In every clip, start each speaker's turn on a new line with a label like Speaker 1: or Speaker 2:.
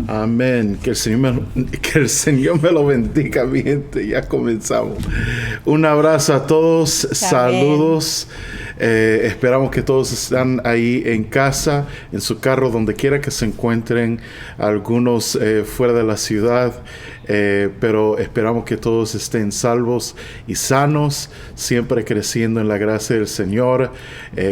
Speaker 1: Amén. Que el Señor me lo bendiga, mi gente. Ya comenzamos. Un abrazo a todos. Amén. Saludos. Esperamos que todos están ahí en casa, en su carro, donde quiera que se encuentren, algunos fuera de la ciudad, pero esperamos que todos estén salvos y sanos, siempre creciendo en la gracia del Señor,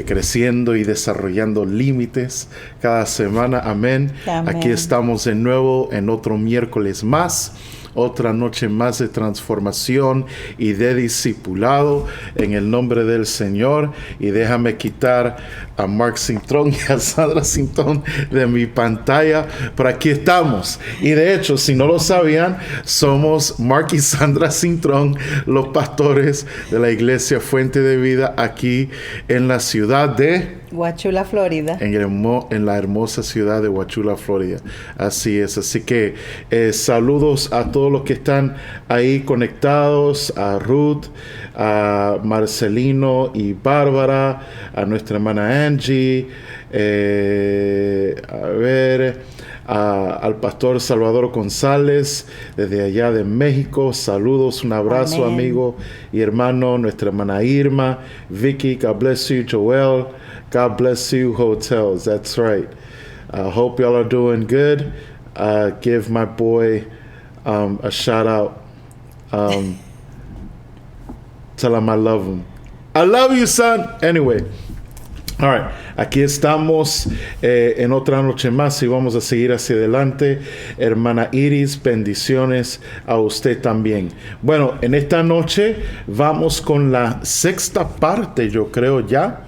Speaker 1: creciendo y desarrollando límites cada semana. Amén. Amén. Aquí estamos de nuevo en otro miércoles más. Otra noche más de transformación y de discipulado en el nombre del Señor. Y déjame quitar a Mark Cintrón y a Sandra Cintrón de mi pantalla. Pero aquí estamos. Y de hecho, si no lo sabían, somos Mark y Sandra Cintrón, los pastores de la Iglesia Fuente de Vida aquí en la ciudad de
Speaker 2: Wauchula, Florida.
Speaker 1: En la hermosa ciudad de Wauchula, Florida. Así es. Así que saludos a todos los que están ahí conectados, a Ruth, a Marcelino y Bárbara, a nuestra hermana Angie, al pastor Salvador González desde allá de México. Saludos, un abrazo. Amén. Amigo y hermano, nuestra hermana Irma, Vicky, God bless you, Joel, God bless you, Hotels. That's right. I hope y'all are doing good. Give my boy a shout out. Tell him I love him. I love you, son. Anyway. All right. Aquí estamos en otra noche más y vamos a seguir hacia adelante. Hermana Iris, bendiciones a usted también. Bueno, en esta noche vamos con la sexta parte, yo creo ya.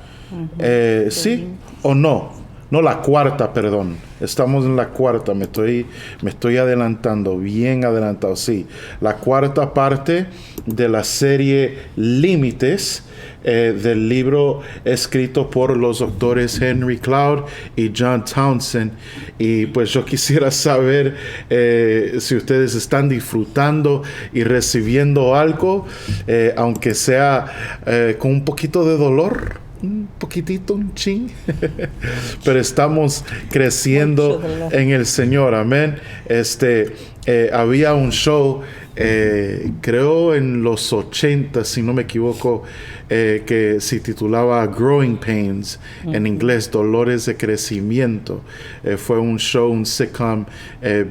Speaker 1: ¿Sí o no? No, la cuarta, perdón. Estamos en la cuarta. Me estoy adelantando, bien adelantado. Sí, la cuarta parte de la serie Límites, del libro escrito por los doctores Henry Cloud y John Townsend. Y pues yo quisiera saber si ustedes están disfrutando y recibiendo algo, aunque sea con un poquito de dolor. Un poquitito, un chin, pero estamos creciendo en el Señor. Amén. Había un show, creo en los 80, si no me equivoco, que se titulaba Growing Pains, en inglés, Dolores de Crecimiento. Fue un show, un sitcom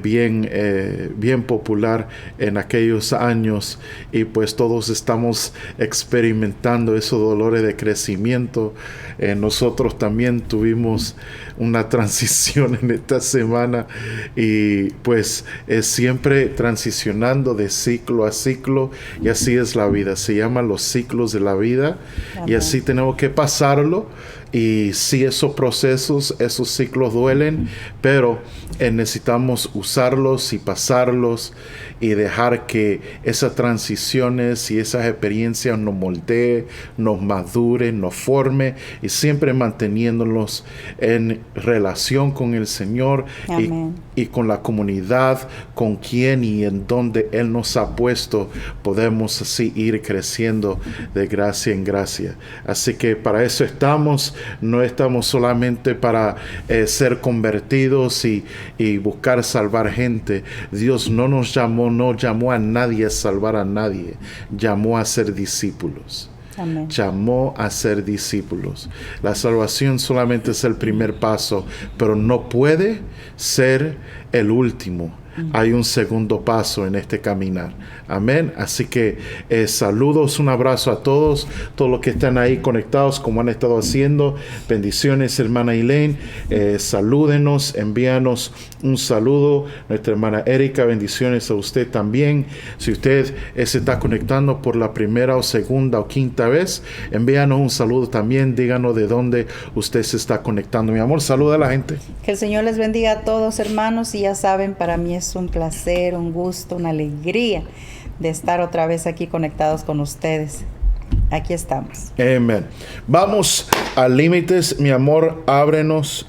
Speaker 1: bien popular en aquellos años, y pues todos estamos experimentando esos dolores de crecimiento. Nosotros también tuvimos una transición en esta semana, y pues siempre transicionando de ciclo a ciclo, y así es la vida. Se llaman los ciclos de la vida. Amén. Y así tenemos que pasarlo. Y sí, esos procesos, esos ciclos duelen, pero necesitamos usarlos y pasarlos y dejar que esas transiciones y esas experiencias nos moldeen, nos maduren, nos formen, y siempre manteniéndonos en relación con el Señor y con la comunidad, con quien y en donde Él nos ha puesto. Podemos así ir creciendo de gracia en gracia. Así que para eso estamos. No estamos solamente para ser convertidos y buscar salvar gente. Dios no llamó a nadie a salvar a nadie. Llamó a ser discípulos. Amén. Llamó a ser discípulos. La salvación solamente es el primer paso, pero no puede ser el último. Hay un segundo paso en este caminar. Amén. Así que saludos, un abrazo a todos los que están ahí conectados, como han estado haciendo. Bendiciones, hermana Elaine. Salúdenos, envíanos un saludo. Nuestra hermana Erika, bendiciones a usted también. Si usted se está conectando por la primera o segunda o quinta vez, envíanos un saludo también. Díganos de dónde usted se está conectando. Mi amor, saluda a la gente.
Speaker 2: Que el Señor les bendiga a todos, hermanos. Y ya saben, para mí es un placer, un gusto, una alegría de estar otra vez aquí conectados con ustedes. Aquí estamos.
Speaker 1: Amén. Vamos a Límites. Mi amor, ábrenos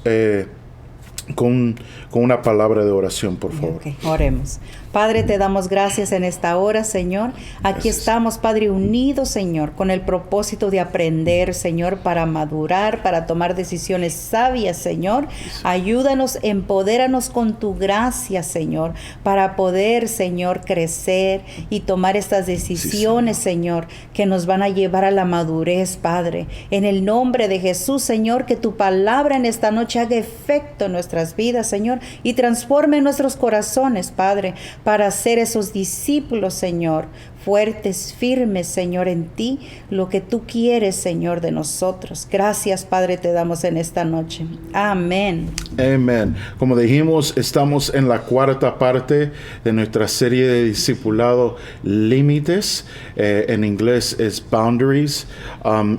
Speaker 1: con una palabra de oración, por favor.
Speaker 2: Okay, oremos. Padre, te damos gracias en esta hora, Señor. Aquí estamos, Padre, unidos, Señor, con el propósito de aprender, Señor, para madurar, para tomar decisiones sabias, Señor. Ayúdanos, empodéranos con tu gracia, Señor, para poder, Señor, crecer y tomar estas decisiones, Señor, que nos van a llevar a la madurez, Padre. En el nombre de Jesús, Señor, que tu palabra en esta noche haga efecto en nuestras vidas, Señor, y transforme nuestros corazones, Padre, para ser esos discípulos, Señor, fuertes, firmes, Señor, en ti, lo que tú quieres, Señor, de nosotros. Gracias, Padre, te damos en esta noche. Amén.
Speaker 1: Amén. Como dijimos, estamos en la cuarta parte de nuestra serie de discipulado Límites. En inglés es Boundaries.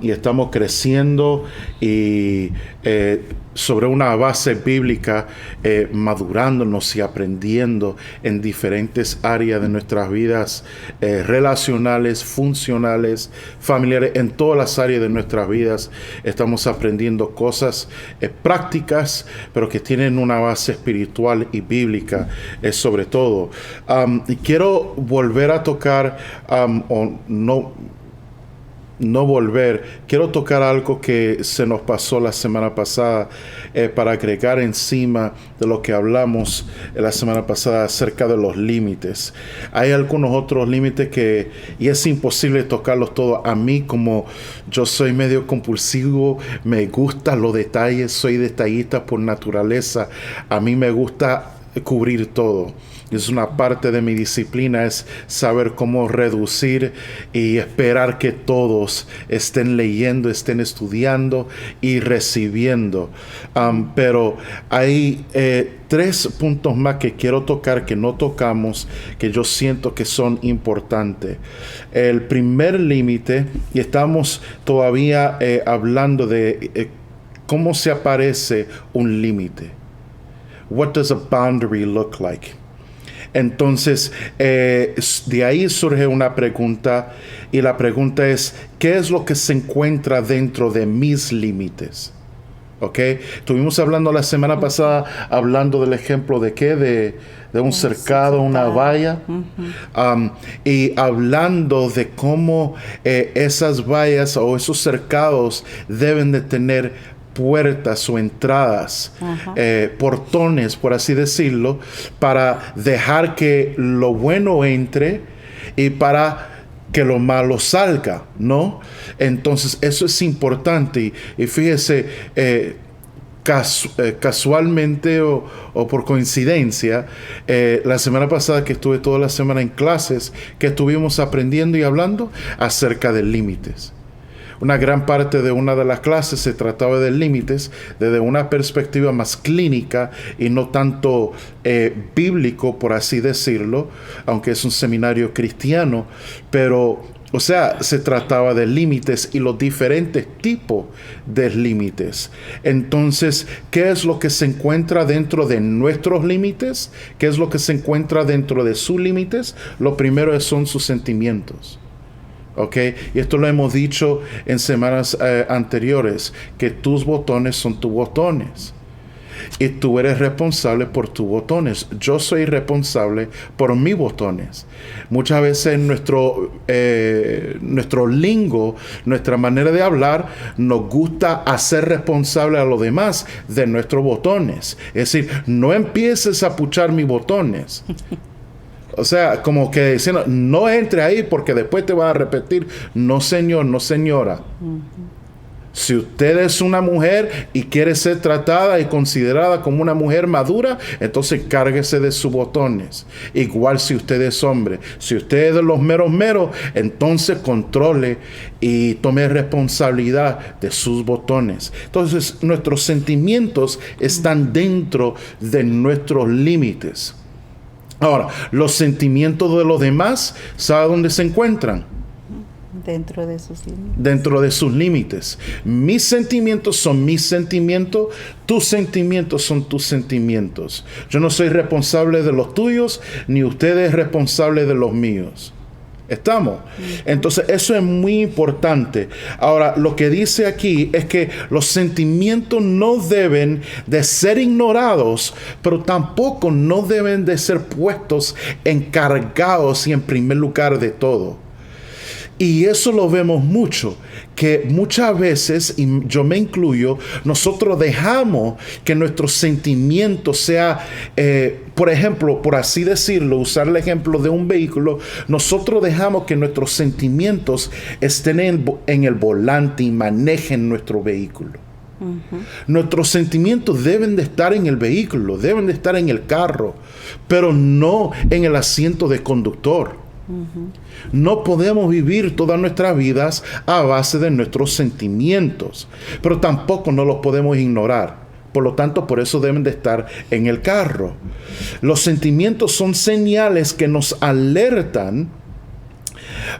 Speaker 1: Y estamos creciendo y sobre una base bíblica, madurándonos y aprendiendo en diferentes áreas de nuestras vidas relacionales, funcionales, familiares, en todas las áreas de nuestras vidas. Estamos aprendiendo cosas prácticas, pero que tienen una base espiritual y bíblica sobre todo. Y quiero volver a tocar, quiero tocar algo que se nos pasó la semana pasada para agregar encima de lo que hablamos la semana pasada acerca de los límites. Hay algunos otros límites y es imposible tocarlos todos. A mí, como yo soy medio compulsivo, me gustan los detalles, soy detallista por naturaleza. A mí me gusta cubrir todo. Es una parte de mi disciplina, es saber cómo reducir y esperar que todos estén leyendo, estén estudiando y recibiendo. Pero hay 3 puntos más que quiero tocar, que no tocamos, que yo siento que son importantes. El primer límite, y estamos todavía hablando de cómo se aparece un límite. What does a boundary look like? Entonces, de ahí surge una pregunta, y la pregunta es, ¿qué es lo que se encuentra dentro de mis límites? ¿Ok? Estuvimos hablando la semana pasada, hablando del ejemplo de ¿qué? De un cercado, una valla. Y hablando de cómo esas vallas o esos cercados deben de tener puertas o entradas, portones, por así decirlo, para dejar que lo bueno entre y para que lo malo salga, ¿no? Entonces, eso es importante. Y fíjese, casualmente o por coincidencia, la semana pasada que estuve toda la semana en clases, que estuvimos aprendiendo y hablando acerca de límites. Una gran parte de una de las clases se trataba de límites desde una perspectiva más clínica y no tanto bíblico, por así decirlo, aunque es un seminario cristiano, pero, o sea, se trataba de límites y los diferentes tipos de límites. Entonces, ¿qué es lo que se encuentra dentro de nuestros límites? ¿Qué es lo que se encuentra dentro de sus límites? Lo primero son sus sentimientos. ¿Ok? Y esto lo hemos dicho en semanas anteriores, que tus botones son tus botones. Y tú eres responsable por tus botones. Yo soy responsable por mis botones. Muchas veces nuestro lingo, nuestra manera de hablar, nos gusta hacer responsable a los demás de nuestros botones. Es decir, no empieces a puchar mis botones. O sea, como que diciendo, no entre ahí porque después te vas a repetir. No, señor, no, señora. Si usted es una mujer y quiere ser tratada y considerada como una mujer madura, entonces cárguese de sus botones. Igual si usted es hombre. Si usted es de los meros, entonces controle y tome responsabilidad de sus botones. Entonces, nuestros sentimientos están dentro de nuestros límites. Ahora, los sentimientos de los demás, ¿sabe dónde se encuentran?
Speaker 2: Dentro de sus límites.
Speaker 1: Dentro de sus límites. Mis sentimientos son mis sentimientos, tus sentimientos son tus sentimientos. Yo no soy responsable de los tuyos, ni usted es responsable de los míos. ¿Estamos? Entonces, eso es muy importante. Ahora, lo que dice aquí es que los sentimientos no deben de ser ignorados, pero tampoco no deben de ser puestos encargados y en primer lugar de todo. Y eso lo vemos mucho, que muchas veces, y yo me incluyo, nosotros dejamos que nuestros sentimientos sea, por ejemplo, por así decirlo, usar el ejemplo de un vehículo, nosotros dejamos que nuestros sentimientos estén en el volante y manejen nuestro vehículo. Nuestros sentimientos deben de estar en el vehículo, deben de estar en el carro, pero no en el asiento de conductor. No podemos vivir todas nuestras vidas a base de nuestros sentimientos, pero tampoco no los podemos ignorar. Por lo tanto, por eso deben de estar en el carro. Los sentimientos son señales que nos alertan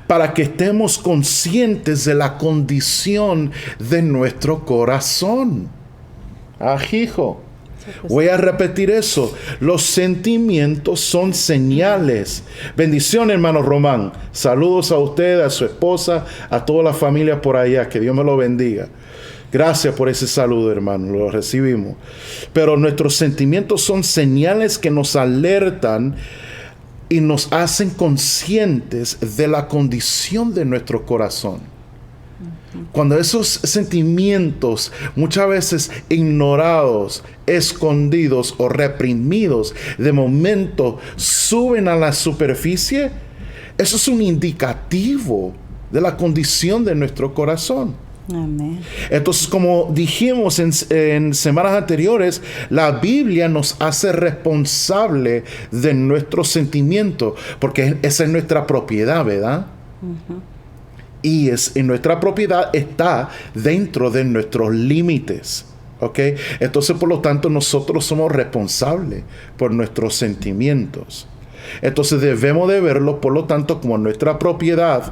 Speaker 1: para que estemos conscientes de la condición de nuestro corazón. Hijo. Voy a repetir eso. Los sentimientos son señales. Bendiciones, hermano Román. Saludos a usted, a su esposa, a toda la familia por allá. Que Dios me lo bendiga. Gracias por ese saludo, hermano. Lo recibimos. Pero nuestros sentimientos son señales que nos alertan y nos hacen conscientes de la condición de nuestro corazón. Cuando esos sentimientos, muchas veces ignorados, escondidos o reprimidos, de momento suben a la superficie, eso es un indicativo de la condición de nuestro corazón.
Speaker 2: Amén.
Speaker 1: Entonces, como dijimos en semanas anteriores, la Biblia nos hace responsable de nuestros sentimientos, porque esa es nuestra propiedad, ¿verdad? Y en nuestra propiedad está dentro de nuestros límites. ¿Ok? Entonces, por lo tanto, nosotros somos responsables por nuestros sentimientos. Entonces, debemos de verlo, por lo tanto, como nuestra propiedad,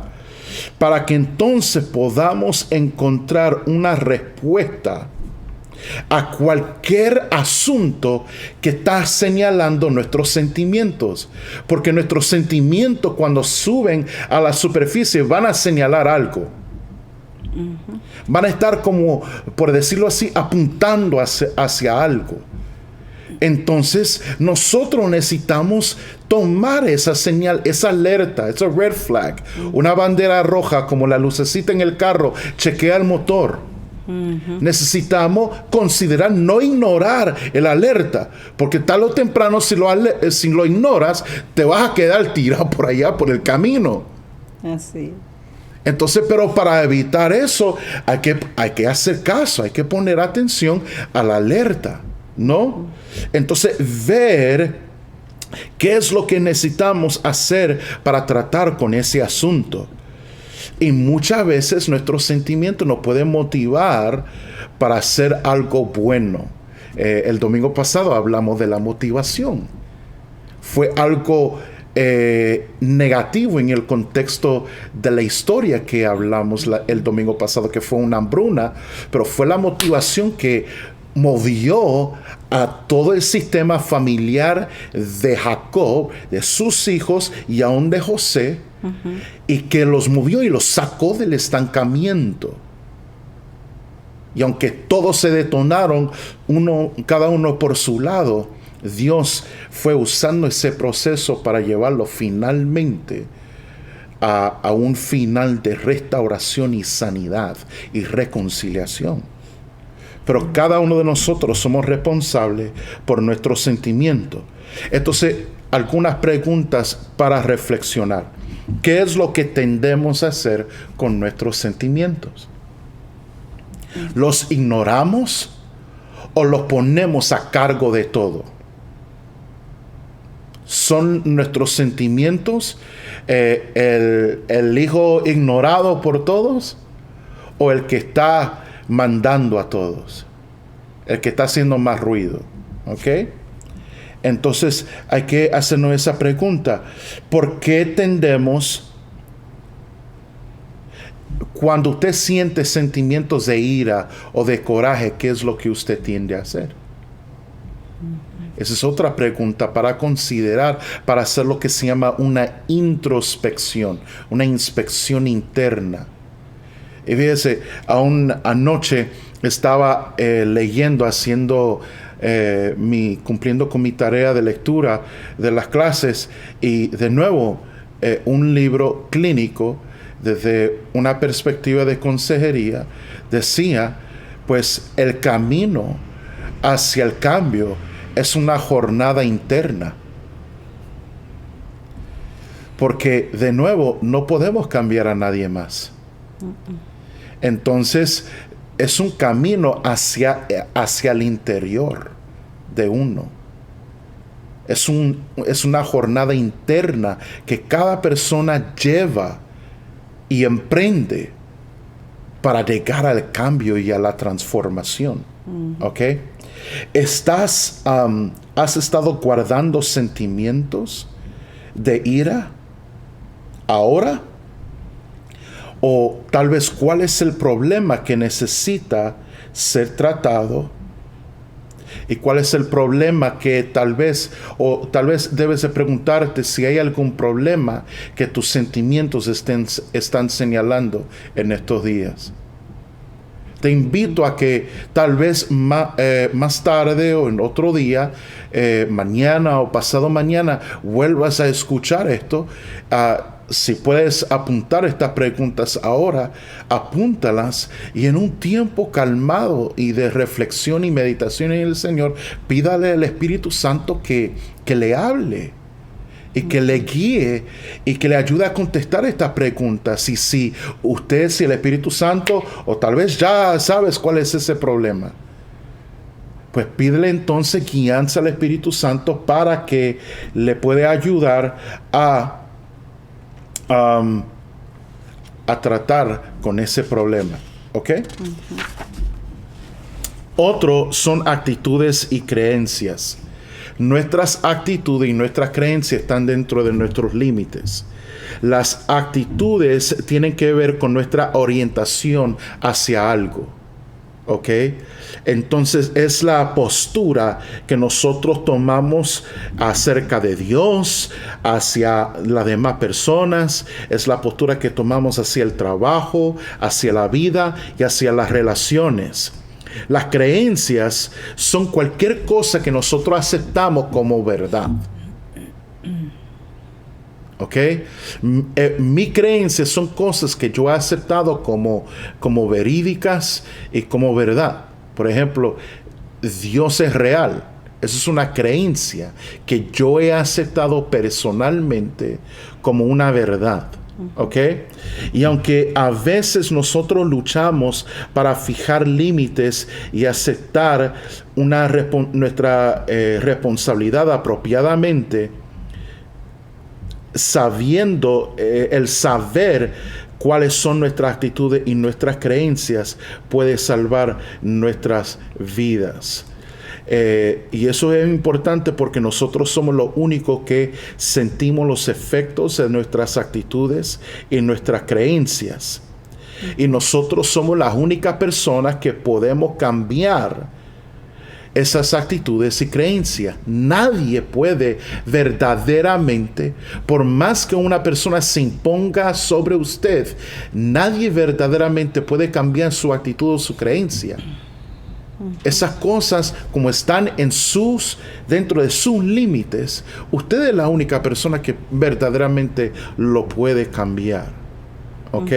Speaker 1: para que entonces podamos encontrar una respuesta a cualquier asunto que está señalando nuestros sentimientos. Porque nuestros sentimientos, cuando suben a la superficie, van a señalar algo. Van a estar como, por decirlo así, apuntando hacia algo. Entonces, nosotros necesitamos tomar esa señal, esa alerta, esa red flag, una bandera roja como la lucecita en el carro, chequea el motor. Necesitamos considerar, no ignorar el alerta, porque tarde o temprano si lo ignoras, te vas a quedar tirado por allá, por el camino.
Speaker 2: Así.
Speaker 1: Entonces, pero para evitar eso, hay que hacer caso, hay que poner atención a la alerta, ¿no? Entonces, ver qué es lo que necesitamos hacer para tratar con ese asunto. Y muchas veces nuestros sentimientos nos pueden motivar para hacer algo bueno. El domingo pasado hablamos de la motivación. Fue algo negativo en el contexto de la historia que hablamos el domingo pasado, que fue una hambruna, pero fue la motivación que movió a todo el sistema familiar de Jacob, de sus hijos y aún de José, y que los movió y los sacó del estancamiento. Y aunque todos se detonaron, cada uno por su lado, Dios fue usando ese proceso para llevarlo finalmente a un final de restauración y sanidad y reconciliación. Pero cada uno de nosotros somos responsables por nuestros sentimientos. Entonces, algunas preguntas para reflexionar. ¿Qué es lo que tendemos a hacer con nuestros sentimientos? ¿Los ignoramos o los ponemos a cargo de todo? ¿Son nuestros sentimientos el hijo ignorado por todos o el que está mandando a todos, el que está haciendo más ruido? ¿Ok? Entonces hay que hacernos esa pregunta. ¿Por qué tendemos, cuando usted siente sentimientos de ira o de coraje, qué es lo que usted tiende a hacer? Esa es otra pregunta para considerar, para hacer lo que se llama una introspección, una inspección interna. Y fíjese, aún anoche estaba leyendo, cumpliendo con mi tarea de lectura de las clases, y de nuevo un libro clínico desde una perspectiva de consejería decía, pues el camino hacia el cambio es una jornada interna. Porque de nuevo no podemos cambiar a nadie más. Entonces es un camino hacia el interior de uno. Es una jornada interna que cada persona lleva y emprende para llegar al cambio y a la transformación. ¿Ok? ¿Has estado guardando sentimientos de ira ahora? O tal vez, ¿cuál es el problema que necesita ser tratado? ¿Y cuál es el problema que tal vez debes de preguntarte si hay algún problema que tus sentimientos están señalando en estos días? Te invito a que tal vez más tarde o en otro día, mañana o pasado mañana, vuelvas a escuchar esto. Si puedes apuntar estas preguntas ahora, apúntalas, y en un tiempo calmado y de reflexión y meditación en el Señor, pídale al Espíritu Santo que le hable y que le guíe y que le ayude a contestar estas preguntas. Y si el Espíritu Santo, o tal vez ya sabes cuál es ese problema, pues pídele entonces guianza al Espíritu Santo para que le pueda ayudar a tratar con ese problema. ¿Ok? Otro son actitudes y creencias. Nuestras actitudes y nuestras creencias están dentro de nuestros límites. Las actitudes tienen que ver con nuestra orientación hacia algo. ¿Ok? Entonces es la postura que nosotros tomamos acerca de Dios, hacia las demás personas. Es la postura que tomamos hacia el trabajo, hacia la vida y hacia las relaciones. Las creencias son cualquier cosa que nosotros aceptamos como verdad. ¿Ok? Mi creencias son cosas que yo he aceptado como verídicas y como verdad. Por ejemplo, Dios es real. Esa es una creencia que yo he aceptado personalmente como una verdad. ¿Ok? Y aunque a veces nosotros luchamos para fijar límites y aceptar nuestra responsabilidad apropiadamente, el saber cuáles son nuestras actitudes y nuestras creencias puede salvar nuestras vidas. Y eso es importante porque nosotros somos los únicos que sentimos los efectos de nuestras actitudes y nuestras creencias. Y nosotros somos las únicas personas que podemos cambiar esas actitudes y creencias. Nadie puede verdaderamente, por más que una persona se imponga sobre usted, nadie verdaderamente puede cambiar su actitud o su creencia. Esas cosas, como están dentro de sus límites, usted es la única persona que verdaderamente lo puede cambiar. ¿Ok?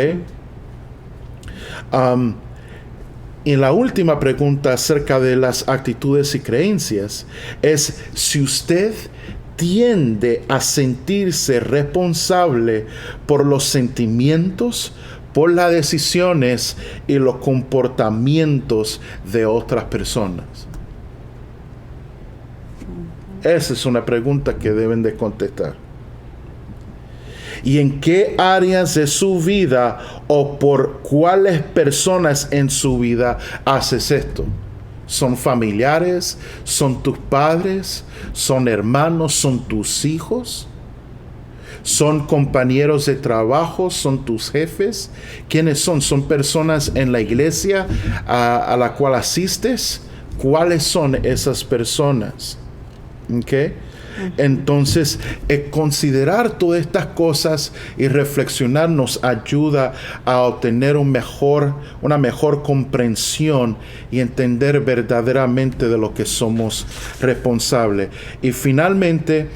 Speaker 1: Y la última pregunta acerca de las actitudes y creencias es si usted tiende a sentirse responsable por los sentimientos, por las decisiones y los comportamientos de otras personas. Esa es una pregunta que deben de contestar. ¿Y en qué áreas de su vida o por cuáles personas en su vida haces esto? ¿Son familiares? ¿Son tus padres? ¿Son hermanos? ¿Son tus hijos? ¿Son compañeros de trabajo? ¿Son tus jefes? ¿Quiénes son? ¿Son personas en la iglesia a la cual asistes? ¿Cuáles son esas personas? ¿Okay? Entonces, considerar todas estas cosas y reflexionar nos ayuda a obtener una mejor comprensión y entender verdaderamente de lo que somos responsables. Y finalmente,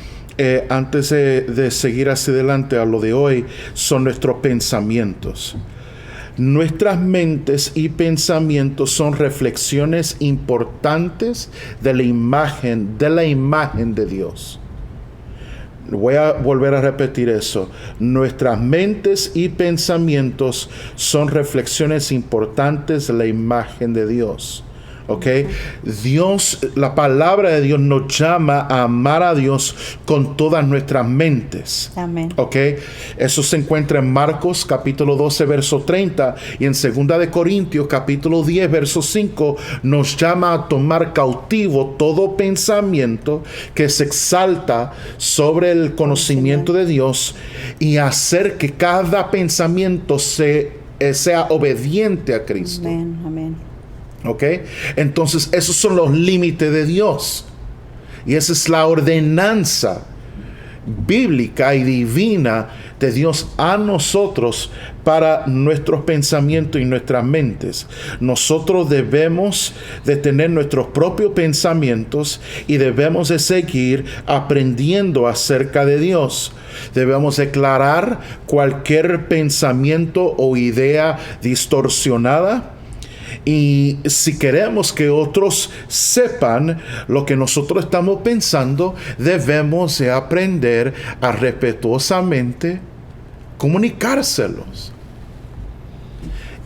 Speaker 1: antes de seguir hacia adelante a lo de hoy, son nuestros pensamientos. Nuestras mentes y pensamientos son reflexiones importantes de la imagen de Dios. Voy a volver a repetir eso. Nuestras mentes y pensamientos son reflexiones importantes de la imagen de Dios. ¿Ok? Dios, la palabra de Dios nos llama a amar a Dios con todas nuestras mentes.
Speaker 2: Amén.
Speaker 1: ¿Ok? Eso se encuentra en Marcos capítulo 12 verso 30 y en 2 de Corintios capítulo 10 verso 5 nos llama a tomar cautivo todo pensamiento que se exalta sobre el conocimiento de Dios y hacer que cada pensamiento sea obediente a Cristo.
Speaker 2: Amén, amén.
Speaker 1: ¿Ok? Entonces, esos son los límites de Dios. Y esa es la ordenanza bíblica y divina de Dios a nosotros para nuestros pensamientos y nuestras mentes. Nosotros debemos de tener nuestros propios pensamientos y debemos de seguir aprendiendo acerca de Dios. Debemos declarar cualquier pensamiento o idea distorsionada. Y si queremos que otros sepan lo que nosotros estamos pensando, debemos de aprender a respetuosamente comunicárselos.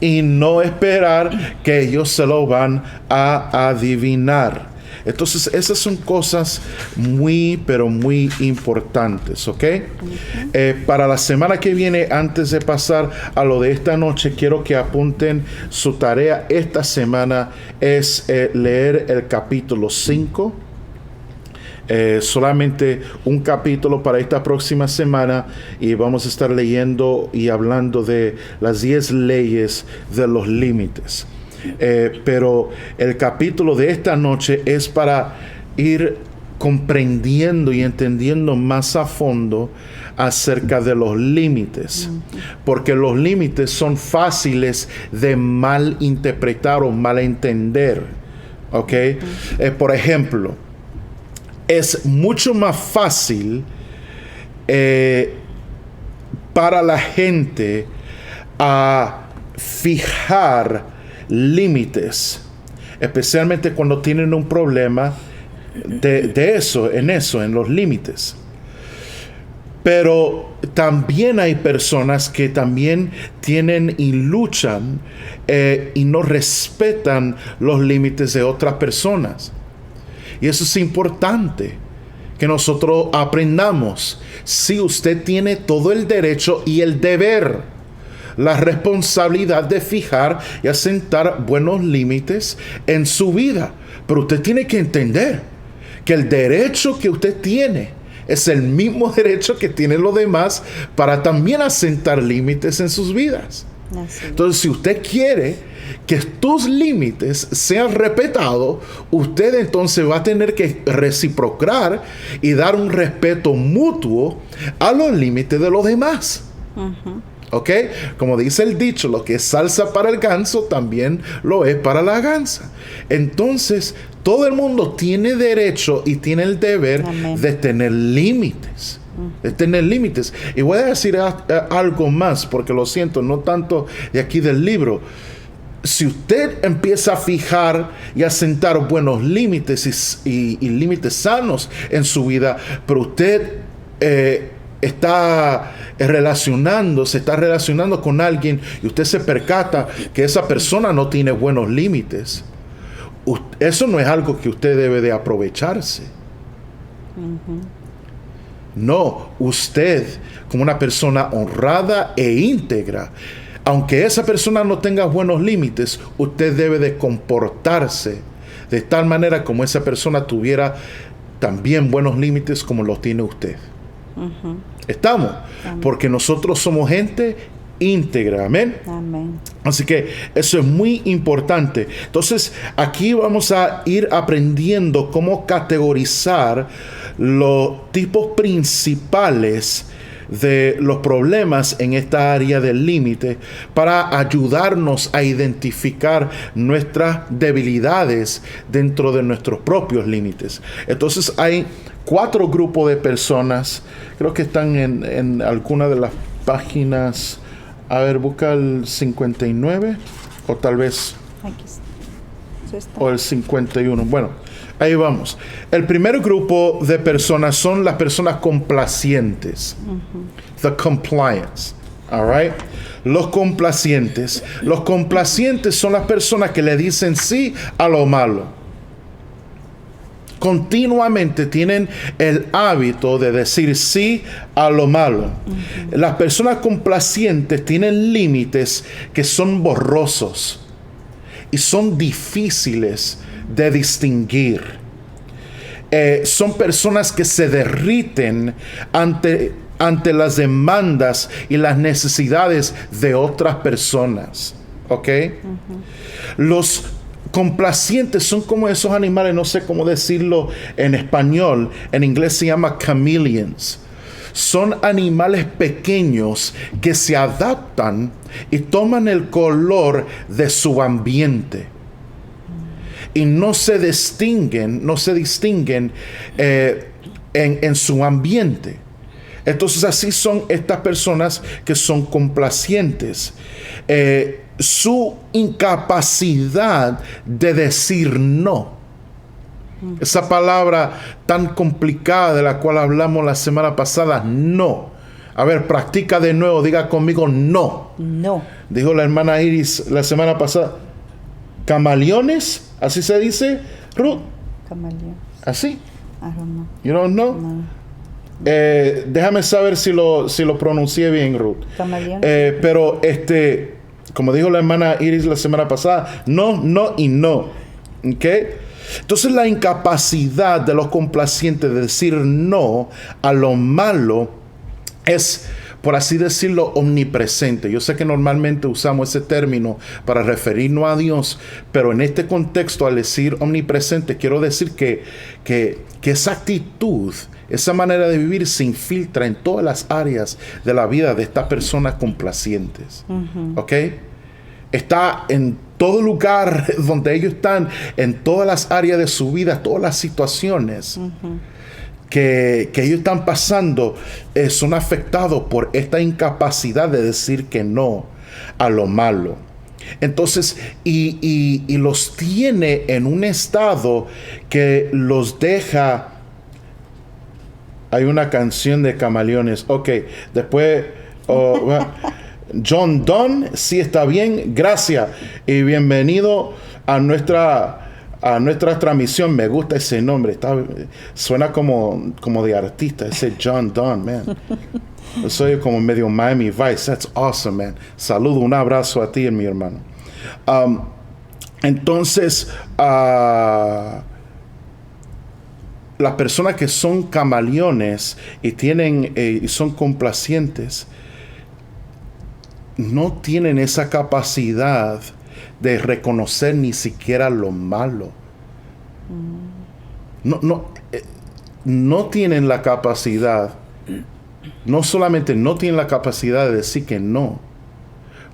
Speaker 1: Y no esperar que ellos se lo van a adivinar. Entonces, esas son cosas muy, pero muy importantes, ¿ok? Para la semana que viene, antes de pasar a lo de esta noche, quiero que apunten su tarea. Esta semana es leer el capítulo 5. Solamente un capítulo para esta próxima semana y vamos a estar leyendo y hablando de las 10 leyes de los límites. Pero el capítulo de esta noche es para ir comprendiendo y entendiendo más a fondo acerca de los límites, porque los límites son fáciles de malinterpretar o malentender. ¿Ok? Por ejemplo, es mucho más fácil para la gente a fijar límites, especialmente cuando tienen un problema en los límites. Pero también hay personas que también tienen y luchan y no respetan los límites de otras personas. Y eso es importante que nosotros aprendamos. Si usted tiene todo el derecho y el deber, la responsabilidad de fijar y asentar buenos límites en su vida. Pero usted tiene que entender que el derecho que usted tiene es el mismo derecho que tienen los demás para también asentar límites en sus vidas. Entonces, si usted quiere que tus límites sean respetados, usted entonces va a tener que reciprocar y dar un respeto mutuo a los límites de los demás. ¿Ok? Como dice el dicho, lo que es salsa para el ganso también lo es para la gansa. Entonces, todo el mundo tiene derecho y tiene el deber de tener límites. De tener límites. Y voy a decir algo más, porque lo siento, no tanto de aquí del libro. Si usted empieza a fijar y a sentar buenos límites y límites sanos en su vida, pero usted se está relacionando con alguien y usted se percata que esa persona no tiene buenos límites, eso no es algo que usted debe de aprovecharse. No, usted como una persona honrada e íntegra, aunque esa persona no tenga buenos límites, usted debe de comportarse de tal manera como esa persona tuviera también buenos límites como los tiene usted. ¿Estamos? Porque nosotros somos gente íntegra. Amén.
Speaker 2: Amén.
Speaker 1: Así que eso es muy importante. Entonces, aquí vamos a ir aprendiendo cómo categorizar los tipos principales de los problemas en esta área del límite para ayudarnos a identificar nuestras debilidades dentro de nuestros propios límites. Entonces hay 4 grupos de personas, creo que están en alguna de las páginas. A ver, busca el 59 o tal vez
Speaker 2: Aquí está.
Speaker 1: o el 51. Bueno, ahí vamos. El primer grupo de personas son las personas complacientes. The compliance. All right. Los complacientes. Los complacientes son las personas que le dicen sí a lo malo. Continuamente tienen el hábito de decir sí a lo malo. Las personas complacientes tienen límites que son borrosos y son difíciles de distinguir. Son personas que se derriten ante las demandas y las necesidades de otras personas. ¿Ok? Los complacientes son como esos animales, no sé cómo decirlo en español, en inglés se llama chameleons. Son animales pequeños que se adaptan y toman el color de su ambiente. Y no se distinguen en su ambiente. Entonces así son estas personas que son complacientes. Su incapacidad de decir no. Esa palabra tan complicada de la cual hablamos la semana pasada, no. A ver, practica de nuevo, diga conmigo no.
Speaker 2: No.
Speaker 1: Dijo la hermana Iris la semana pasada. ¿Camaleones? ¿Así se dice, Ruth?
Speaker 2: Camaleón.
Speaker 1: ¿Así?
Speaker 2: I don't know.
Speaker 1: You don't know?
Speaker 2: No.
Speaker 1: Déjame saber si lo pronuncié bien, Ruth.
Speaker 2: Camaleón.
Speaker 1: Pero como dijo la hermana Iris la semana pasada, no, no y no. ¿Ok? Entonces la incapacidad de los complacientes de decir no a lo malo es, por así decirlo, omnipresente. Yo sé que normalmente usamos ese término para referirnos a Dios, pero en este contexto, al decir omnipresente, quiero decir que esa actitud, esa manera de vivir se infiltra en todas las áreas de la vida de estas personas complacientes. ¿Ok? Está en todo lugar donde ellos están, en todas las áreas de su vida, todas las situaciones que ellos están pasando, son afectados por esta incapacidad de decir que no a lo malo. Entonces, y los tiene en un estado que los deja. Hay una canción de Camaleones. Ok, después John Donne, sí está bien, gracias y bienvenido a nuestra transmisión. Me gusta ese nombre, suena como de artista, ese John Donne, man. Soy como medio Miami Vice. That's awesome, man. Saludo, un abrazo a ti y mi hermano. Entonces, las personas que son camaleones y son complacientes no tienen esa capacidad de reconocer ni siquiera lo malo. No tienen la capacidad. No solamente no tienen la capacidad de decir que no.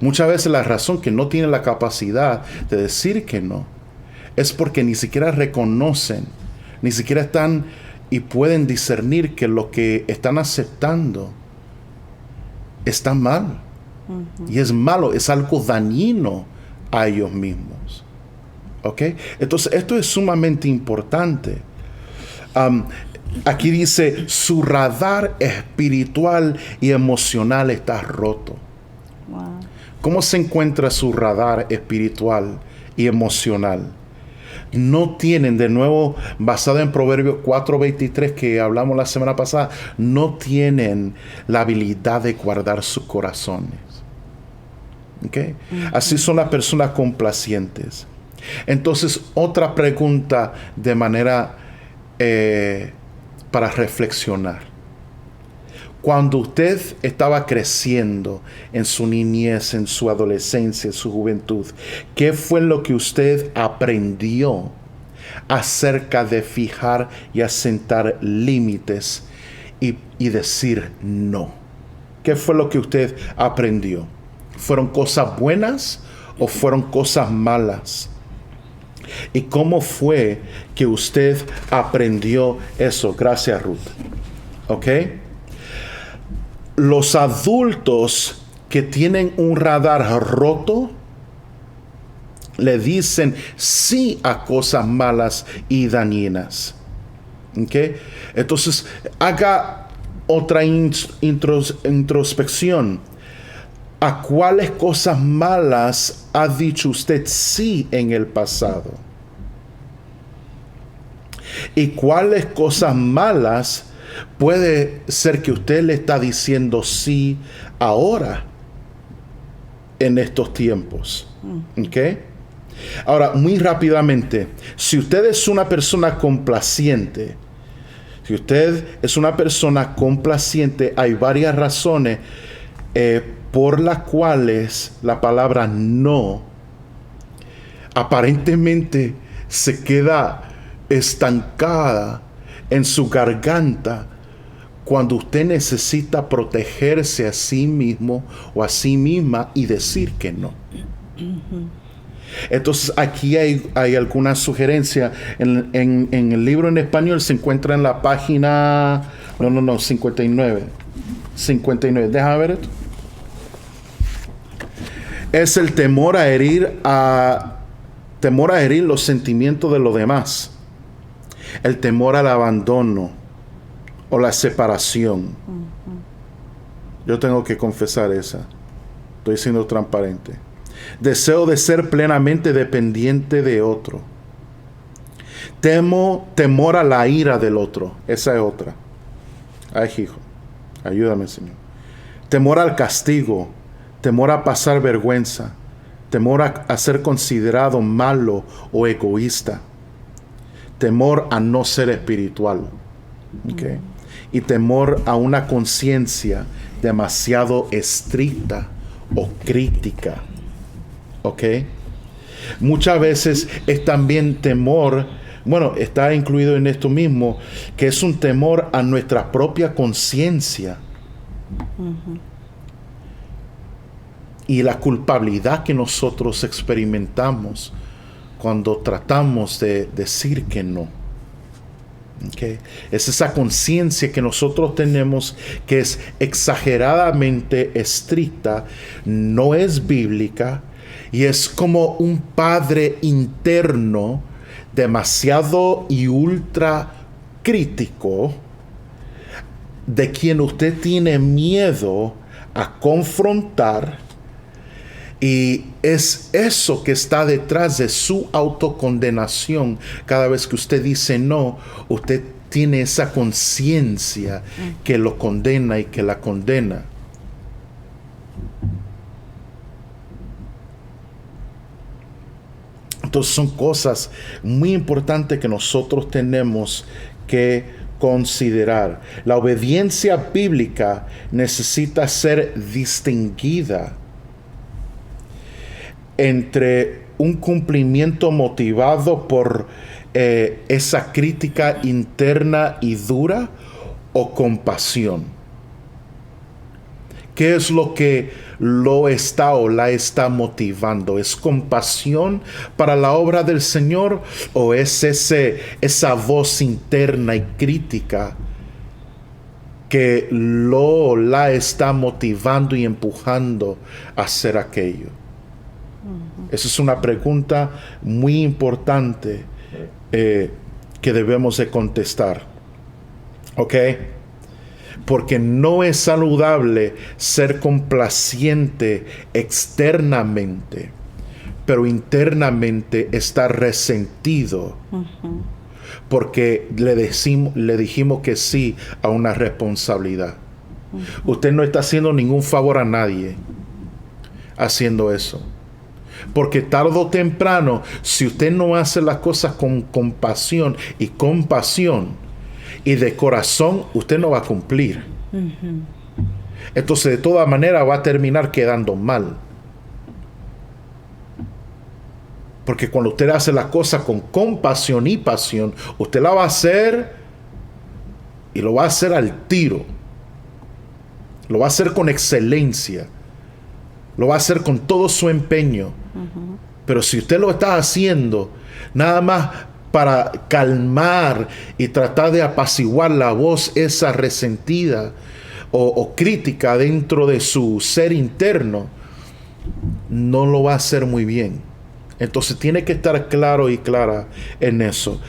Speaker 1: Muchas veces la razón que no tienen la capacidad de decir que no es porque ni siquiera reconocen, ni siquiera están y pueden discernir que lo que están aceptando está mal. Y es malo, es algo dañino a ellos mismos. ¿Ok? Entonces, esto es sumamente importante. Aquí dice, su radar espiritual y emocional está roto.
Speaker 2: Wow.
Speaker 1: ¿Cómo se encuentra su radar espiritual y emocional? No tienen, de nuevo, basado en Proverbios 4:23 que hablamos la semana pasada, no tienen la habilidad de guardar sus corazones. ¿Okay? Así son las personas complacientes. Entonces, otra pregunta de manera para reflexionar. Cuando usted estaba creciendo en su niñez, en su adolescencia, en su juventud, ¿qué fue lo que usted aprendió acerca de fijar y asentar límites y decir no. ¿Qué fue lo que usted aprendió? ¿Fueron cosas buenas o fueron cosas malas? ¿Y cómo fue que usted aprendió eso? Gracias, Ruth. ¿Ok? Los adultos que tienen un radar roto le dicen sí a cosas malas y dañinas. ¿Ok? Entonces, haga otra introspección. ¿A cuáles cosas malas ha dicho usted sí en el pasado? ¿Y cuáles cosas malas puede ser que usted le está diciendo sí ahora en estos tiempos? ¿Ok? Ahora, muy rápidamente, si usted es una persona complaciente, hay varias razones por las cuales la palabra no aparentemente se queda estancada en su garganta cuando usted necesita protegerse a sí mismo o a sí misma y decir que no. Entonces aquí hay alguna sugerencia. En el libro en español se encuentra en la página 59. Déjame ver esto. Es el temor a herir los sentimientos de los demás. El temor al abandono o la separación. Yo tengo que confesar esa. Estoy siendo transparente. Deseo de ser plenamente dependiente de otro. Temor a la ira del otro. Esa es otra. Ay, hijo. Ayúdame, Señor. Temor al castigo. Temor a pasar vergüenza. Temor a ser considerado malo o egoísta. Temor a no ser espiritual. Okay. Y temor a una conciencia demasiado estricta o crítica. ¿Ok? Muchas veces es también temor, está incluido en esto mismo, que es un temor a nuestra propia conciencia. Y la culpabilidad que nosotros experimentamos cuando tratamos de decir que no. Okay. Es esa conciencia que nosotros tenemos que es exageradamente estricta, no es bíblica y es como un padre interno demasiado y ultra crítico de quien usted tiene miedo a confrontar, y es eso que está detrás de su autocondenación. Cada vez que usted dice no, usted tiene esa conciencia que lo condena y que la condena. Entonces son cosas muy importantes que nosotros tenemos que considerar. La obediencia bíblica necesita ser distinguida entre un cumplimiento motivado por esa crítica interna y dura o compasión. ¿Qué es lo que lo está o la está motivando? ¿Es compasión para la obra del Señor o es esa voz interna y crítica que lo o la está motivando y empujando a hacer aquello? Esa es una pregunta muy importante que debemos de contestar. ¿Ok? Porque no es saludable ser complaciente externamente, pero internamente estar resentido. Porque le dijimos que sí a una responsabilidad. Usted no está haciendo ningún favor a nadie haciendo eso. Porque tarde o temprano, si usted no hace las cosas con compasión y de corazón, usted no va a cumplir. Entonces, de todas maneras, va a terminar quedando mal. Porque cuando usted hace la cosa con compasión y pasión, usted la va a hacer y lo va a hacer al tiro. Lo va a hacer con excelencia. Lo va a hacer con todo su empeño. Pero si usted lo está haciendo nada más para calmar y tratar de apaciguar la voz esa resentida o crítica dentro de su ser interno, no lo va a hacer muy bien. Entonces tiene que estar claro y clara en eso.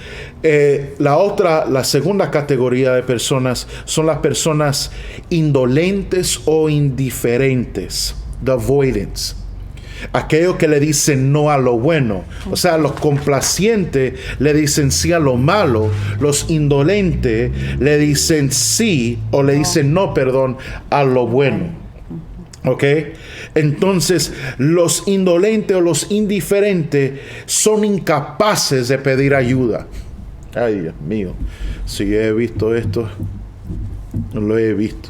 Speaker 1: La segunda categoría de personas son las personas indolentes o indiferentes, the avoidance. Aquellos que le dicen no a lo bueno. O sea, los complacientes le dicen sí a lo malo. Los indolentes le dicen sí o le dicen no, perdón, a lo bueno. ¿Ok? Entonces, los indolentes o los indiferentes son incapaces de pedir ayuda. Ay, Dios mío. Si he visto esto, lo he visto.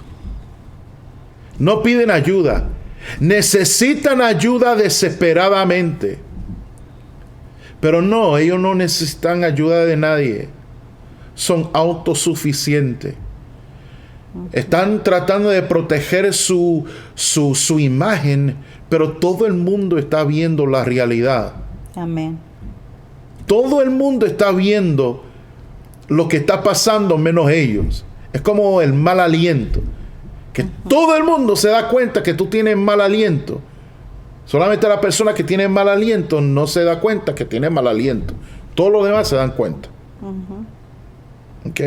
Speaker 1: No piden ayuda. Necesitan ayuda desesperadamente. Pero no, ellos no necesitan ayuda de nadie. Son autosuficientes. Están tratando de proteger su imagen, pero todo el mundo está viendo la realidad.
Speaker 2: Amén.
Speaker 1: Todo el mundo está viendo lo que está pasando menos ellos. Es como el mal aliento. Que todo el mundo se da cuenta que tú tienes mal aliento. Solamente la persona que tiene mal aliento no se da cuenta que tiene mal aliento. Todos los demás se dan cuenta. ¿Ok?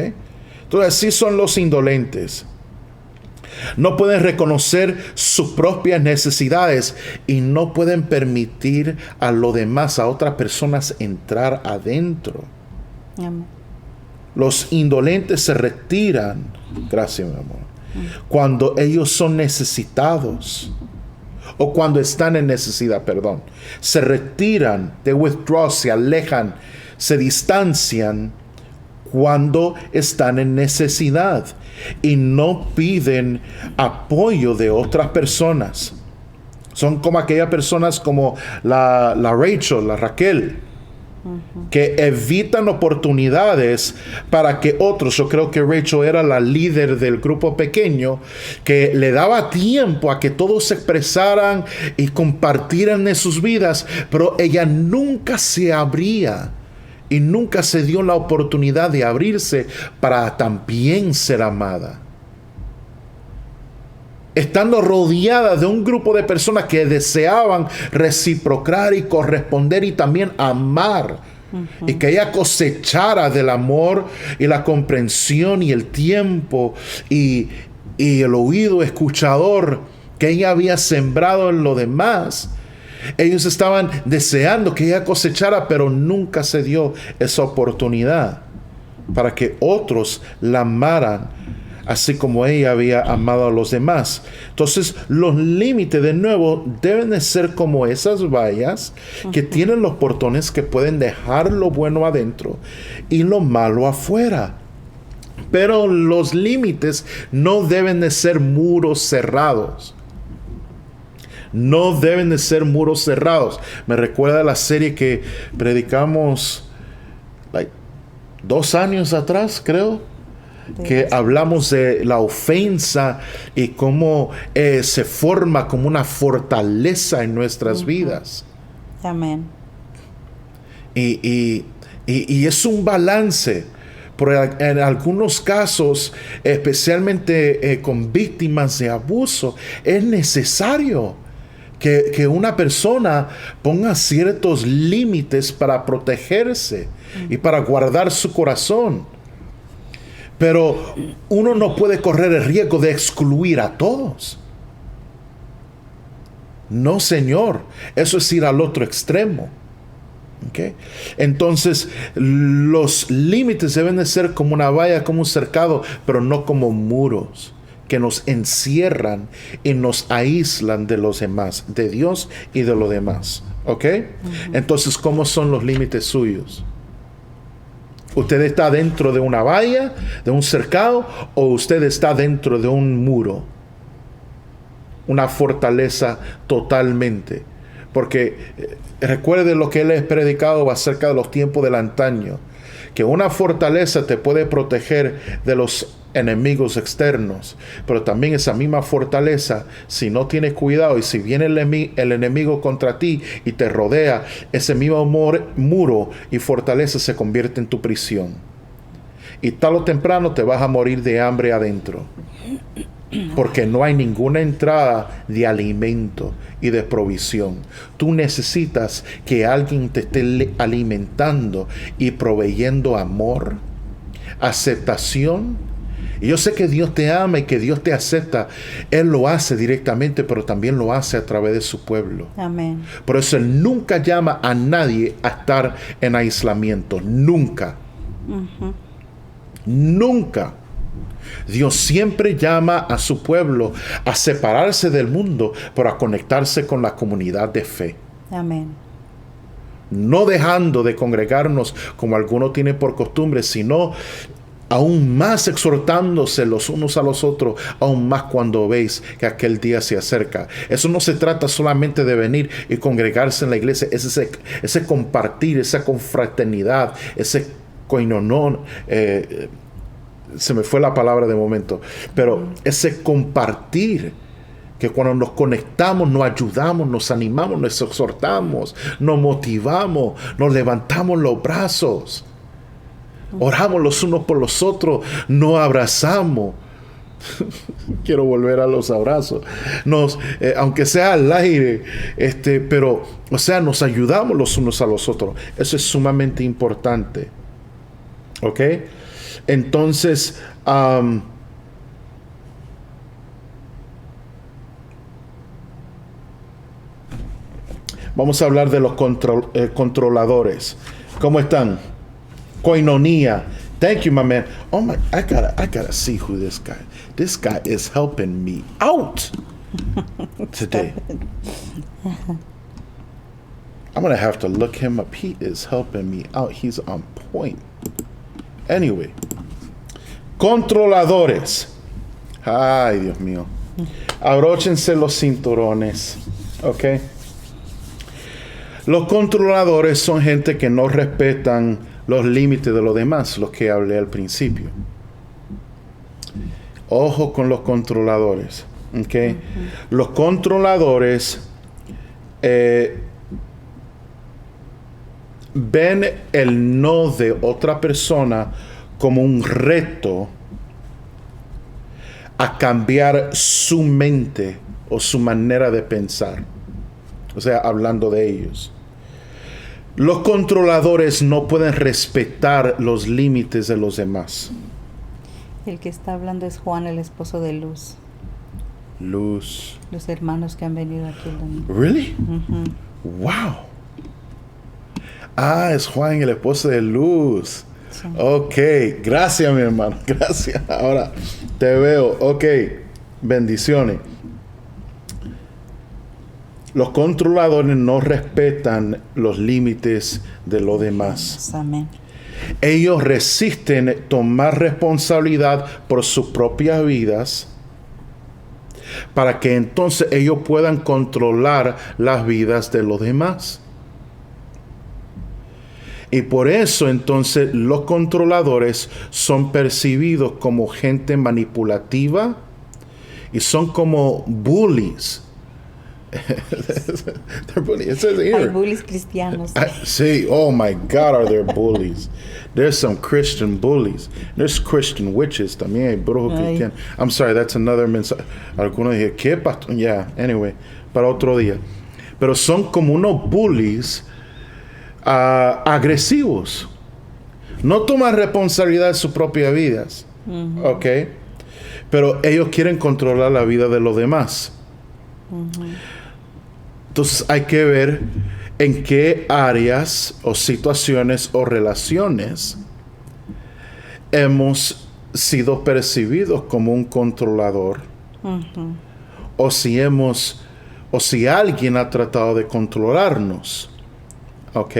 Speaker 1: Entonces así son los indolentes. No pueden reconocer sus propias necesidades y no pueden permitir a los demás, a otras personas entrar adentro.
Speaker 2: Amén.
Speaker 1: Los indolentes se retiran, gracias mi amor, cuando ellos son necesitados o cuando están en necesidad, perdón. Se retiran, they withdraw, se alejan, se distancian cuando están en necesidad y no piden apoyo de otras personas. Son como aquellas personas como la Rachel, la Raquel, que evitan oportunidades para que otros, yo creo que Rachel era la líder del grupo pequeño, que le daba tiempo a que todos se expresaran y compartieran de sus vidas, pero ella nunca se abría y nunca se dio la oportunidad de abrirse para también ser amada. Estando rodeada de un grupo de personas que deseaban reciprocar y corresponder y también amar. Y que ella cosechara del amor y la comprensión y el tiempo y el oído escuchador que ella había sembrado en lo demás. Ellos estaban deseando que ella cosechara, pero nunca se dio esa oportunidad para que otros la amaran, así como ella había amado a los demás. Entonces, los límites, de nuevo, deben de ser como esas vallas que tienen los portones que pueden dejar lo bueno adentro y lo malo afuera. Pero los límites no deben de ser muros cerrados. No deben de ser muros cerrados. Me recuerda la serie que predicamos 2 años atrás, creo, que hablamos de la ofensa y cómo se forma como una fortaleza en nuestras vidas.
Speaker 2: Amén.
Speaker 1: Y es un balance. Pero en algunos casos, especialmente con víctimas de abuso, es necesario que una persona ponga ciertos límites para protegerse y para guardar su corazón. Pero uno no puede correr el riesgo de excluir a todos. No, señor. Eso es ir al otro extremo. ¿Okay? Entonces, los límites deben de ser como una valla, como un cercado, pero no como muros que nos encierran y nos aíslan de los demás, de Dios y de los demás. ¿Ok? Entonces, ¿cómo son los límites suyos? ¿Usted está dentro de una valla, de un cercado, o usted está dentro de un muro? Una fortaleza totalmente. Porque recuerde lo que él ha predicado acerca de los tiempos del antaño, que una fortaleza te puede proteger de los enemigos externos, pero también esa misma fortaleza, si no tienes cuidado y si viene el enemigo contra ti y te rodea, ese mismo muro y fortaleza se convierte en tu prisión. Y tal o temprano te vas a morir de hambre adentro, porque no hay ninguna entrada de alimento y de provisión. Tú necesitas que alguien te esté alimentando y proveyendo amor, aceptación. Y yo sé que Dios te ama y que Dios te acepta. Él lo hace directamente, pero también lo hace a través de su pueblo.
Speaker 2: Amén.
Speaker 1: Por eso Él nunca llama a nadie a estar en aislamiento. Nunca. Nunca. Dios siempre llama a su pueblo a separarse del mundo, pero a conectarse con la comunidad de fe.
Speaker 2: Amén.
Speaker 1: No dejando de congregarnos como algunos tienen por costumbre, sino aún más exhortándose los unos a los otros, aún más cuando veis que aquel día se acerca. Eso no se trata solamente de venir y congregarse en la iglesia, es ese compartir, esa confraternidad, ese koinonón, se me fue la palabra de momento, pero ese compartir, que cuando nos conectamos, nos ayudamos, nos animamos, nos exhortamos, nos motivamos, nos levantamos los brazos, oramos los unos por los otros, nos abrazamos. Quiero volver a los abrazos. Aunque sea al aire, pero, o sea, nos ayudamos los unos a los otros. Eso es sumamente importante. ¿Ok? Entonces, vamos a hablar de los controladores. ¿Cómo están? Koinonia. Thank you, my man. Oh my, I gotta see who this guy. This guy is helping me out today. I'm gonna have to look him up. He is helping me out. He's on point. Anyway, controladores. Ay, Dios mío. Abróchense los cinturones. ¿Ok? Los controladores son gente que no respetan los límites de los demás, los que hablé al principio. Ojo con los controladores. ¿Ok? Los controladores ven el no de otra persona como un reto a cambiar su mente o su manera de pensar. O sea, hablando de ellos. Los controladores no pueden respetar los límites de los demás.
Speaker 2: El que está hablando es Juan, el esposo de Luz.
Speaker 1: Luz.
Speaker 2: Los hermanos que han venido aquí el domingo.
Speaker 1: Really? Wow. Ah, es Juan, el esposo de Luz. Sí. Ok, gracias mi hermano, gracias. Ahora te veo. Ok, bendiciones. Los controladores no respetan los límites de los demás.
Speaker 2: Amén.
Speaker 1: Ellos resisten tomar responsabilidad por sus propias vidas para que entonces ellos puedan controlar las vidas de los demás. Y por eso entonces los controladores son percibidos como gente manipulativa y son como bullies.
Speaker 2: Hay bullies cristianos.
Speaker 1: Sí, oh my God, are there bullies? There's some Christian bullies. There's Christian witches. También hay brujos cristianos. I'm sorry, that's another mensaje. Algunos dije, ¿qué pastor? Yeah, anyway, para otro día. Pero son como unos bullies agresivos. No toman responsabilidad de sus propias vidas. ¿Ok? Pero ellos quieren controlar la vida de los demás. Entonces hay que ver en qué áreas o situaciones o relaciones hemos sido percibidos como un controlador, o si alguien ha tratado de controlarnos. ¿Ok?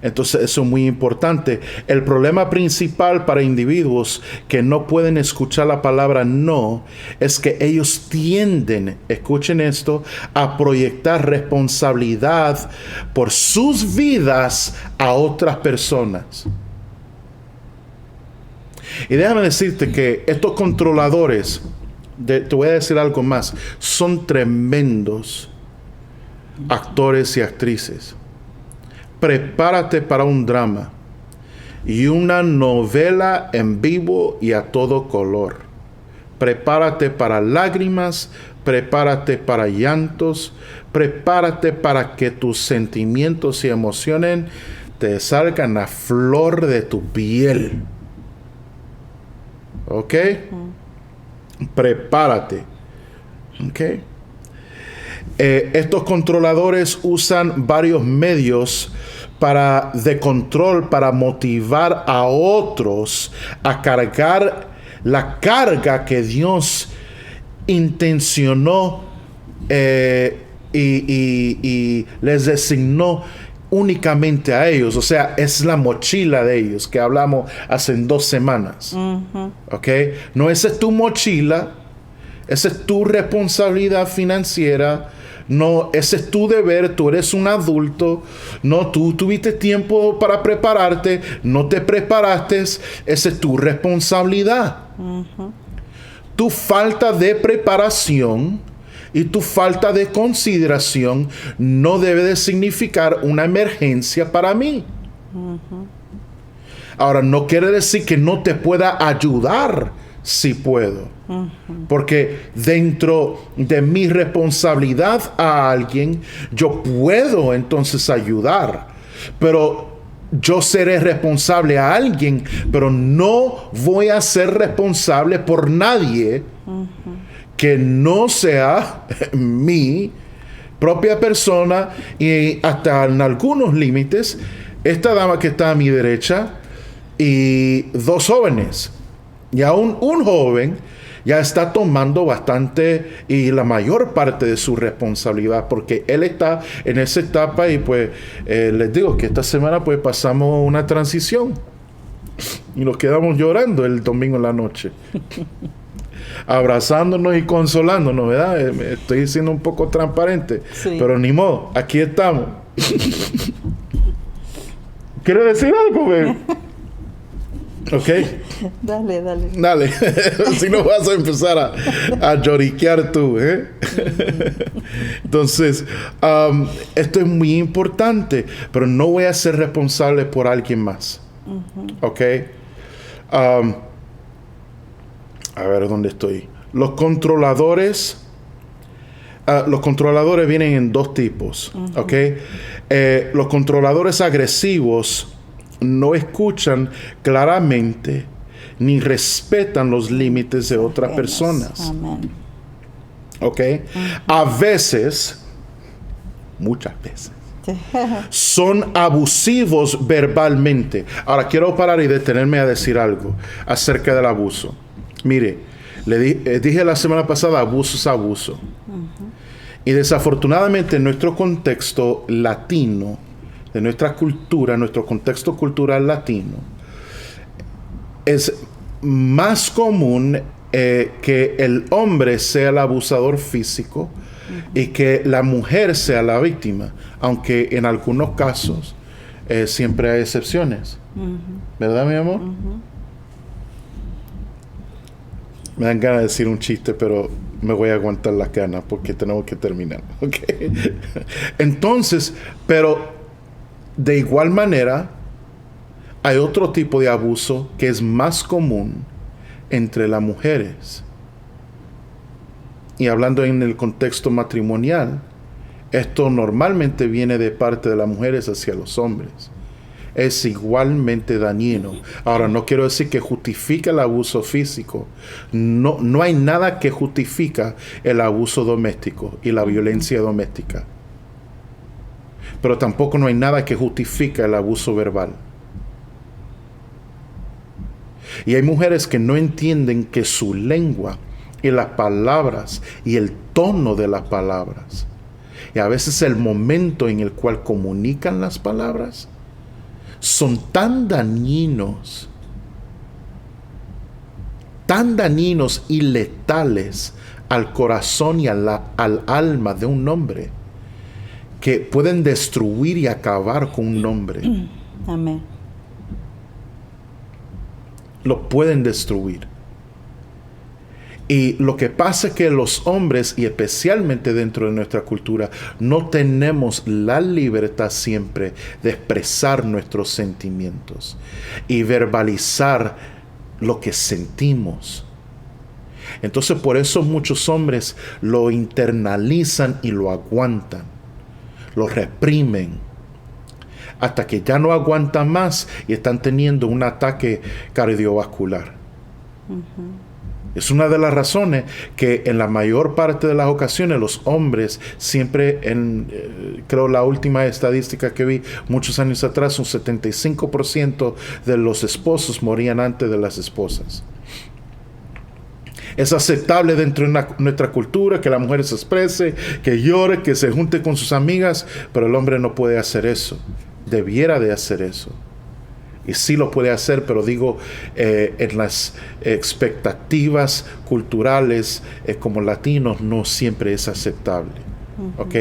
Speaker 1: Entonces eso es muy importante. El problema principal para individuos que no pueden escuchar la palabra no es que ellos tienden, escuchen esto, a proyectar responsabilidad por sus vidas a otras personas. Y déjame decirte que estos controladores, te voy a decir algo más, son tremendos actores y actrices. Prepárate para un drama y una novela en vivo y a todo color. Prepárate para lágrimas, prepárate para llantos, prepárate para que tus sentimientos y emociones te salgan a flor de tu piel. ¿Ok? Prepárate. ¿Ok? Estos controladores usan varios medios de control para motivar a otros a cargar la carga que Dios intencionó y les designó únicamente a ellos. O sea, es la mochila de ellos que hablamos hace 2 semanas. ¿Ok? No, esa es tu mochila, esa es tu responsabilidad financiera. No, ese es tu deber, tú eres un adulto. No, tú tuviste tiempo para prepararte, no te preparaste, esa es tu responsabilidad. Tu falta de preparación y tu falta de consideración no debe de significar una emergencia para mí. Ahora, no quiere decir que no te pueda ayudar si puedo. Porque dentro de mi responsabilidad a alguien, yo puedo entonces ayudar. Pero yo seré responsable a alguien, pero no voy a ser responsable por nadie que no sea mi propia persona. Y hasta en algunos límites, esta dama que está a mi derecha y 2 jóvenes, y aún un joven ya está tomando bastante y la mayor parte de su responsabilidad, porque él está en esa etapa. Y pues les digo que esta semana pues pasamos una transición y nos quedamos llorando el domingo en la noche, abrazándonos y consolándonos, ¿verdad? Estoy siendo un poco transparente, sí. Pero ni modo, aquí estamos. ¿Quieres decir algo, güey? ¿Ok? Dale. Si no vas a empezar a lloriquear tú, ¿eh? Entonces, esto es muy importante, pero no voy a ser responsable por alguien más. ¿Ok? A ver, ¿dónde estoy? Los controladores vienen en 2 tipos. ¿Ok? Los controladores agresivos no escuchan claramente ni respetan los límites de otras personas. Amén. ¿Ok? A veces, muchas veces, son abusivos verbalmente. Ahora, quiero parar y detenerme a decir algo acerca del abuso. Mire, dije la semana pasada, abuso es abuso. Y desafortunadamente en nuestro contexto latino, de nuestra cultura, nuestro contexto cultural latino, es más común que el hombre sea el abusador físico y que la mujer sea la víctima, aunque en algunos casos siempre hay excepciones. ¿Verdad, mi amor? Me dan ganas de decir un chiste, pero me voy a aguantar las ganas porque tenemos que terminar. ¿Okay? Entonces, pero de igual manera, hay otro tipo de abuso que es más común entre las mujeres. Y hablando en el contexto matrimonial, esto normalmente viene de parte de las mujeres hacia los hombres. Es igualmente dañino. Ahora, no quiero decir que justifica el abuso físico. No hay nada que justifica el abuso doméstico y la violencia doméstica. Pero tampoco no hay nada que justifica el abuso verbal. Y hay mujeres que no entienden que su lengua y las palabras y el tono de las palabras, y a veces el momento en el cual comunican las palabras, son tan dañinos y letales al corazón y al alma de un hombre, que pueden destruir y acabar con un hombre.
Speaker 2: Amén.
Speaker 1: Lo pueden destruir. Y lo que pasa es que los hombres, y especialmente dentro de nuestra cultura, no tenemos la libertad siempre de expresar nuestros sentimientos y verbalizar lo que sentimos. Entonces por eso muchos hombres lo internalizan y lo aguantan, lo reprimen, hasta que ya no aguantan más y están teniendo un ataque cardiovascular. Es una de las razones que en la mayor parte de las ocasiones los hombres siempre, creo la última estadística que vi muchos años atrás, un 75% de los esposos morían antes de las esposas. Es aceptable dentro de nuestra cultura que la mujer se exprese, que llore, que se junte con sus amigas, pero el hombre no puede hacer eso. Debiera de hacer eso. Y sí lo puede hacer, pero digo, en las expectativas culturales como latinos no siempre es aceptable. ¿Ok?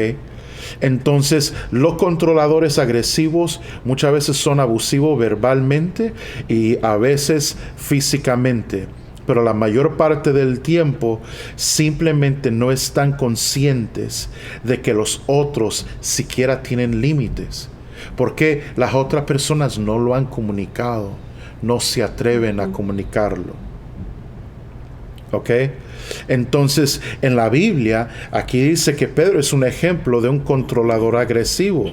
Speaker 1: Entonces, los controladores agresivos muchas veces son abusivos verbalmente y a veces físicamente. Pero la mayor parte del tiempo simplemente no están conscientes de que los otros siquiera tienen límites. Porque las otras personas no lo han comunicado, no se atreven a comunicarlo. ¿Ok? Entonces, en la Biblia, aquí dice que Pedro es un ejemplo de un controlador agresivo.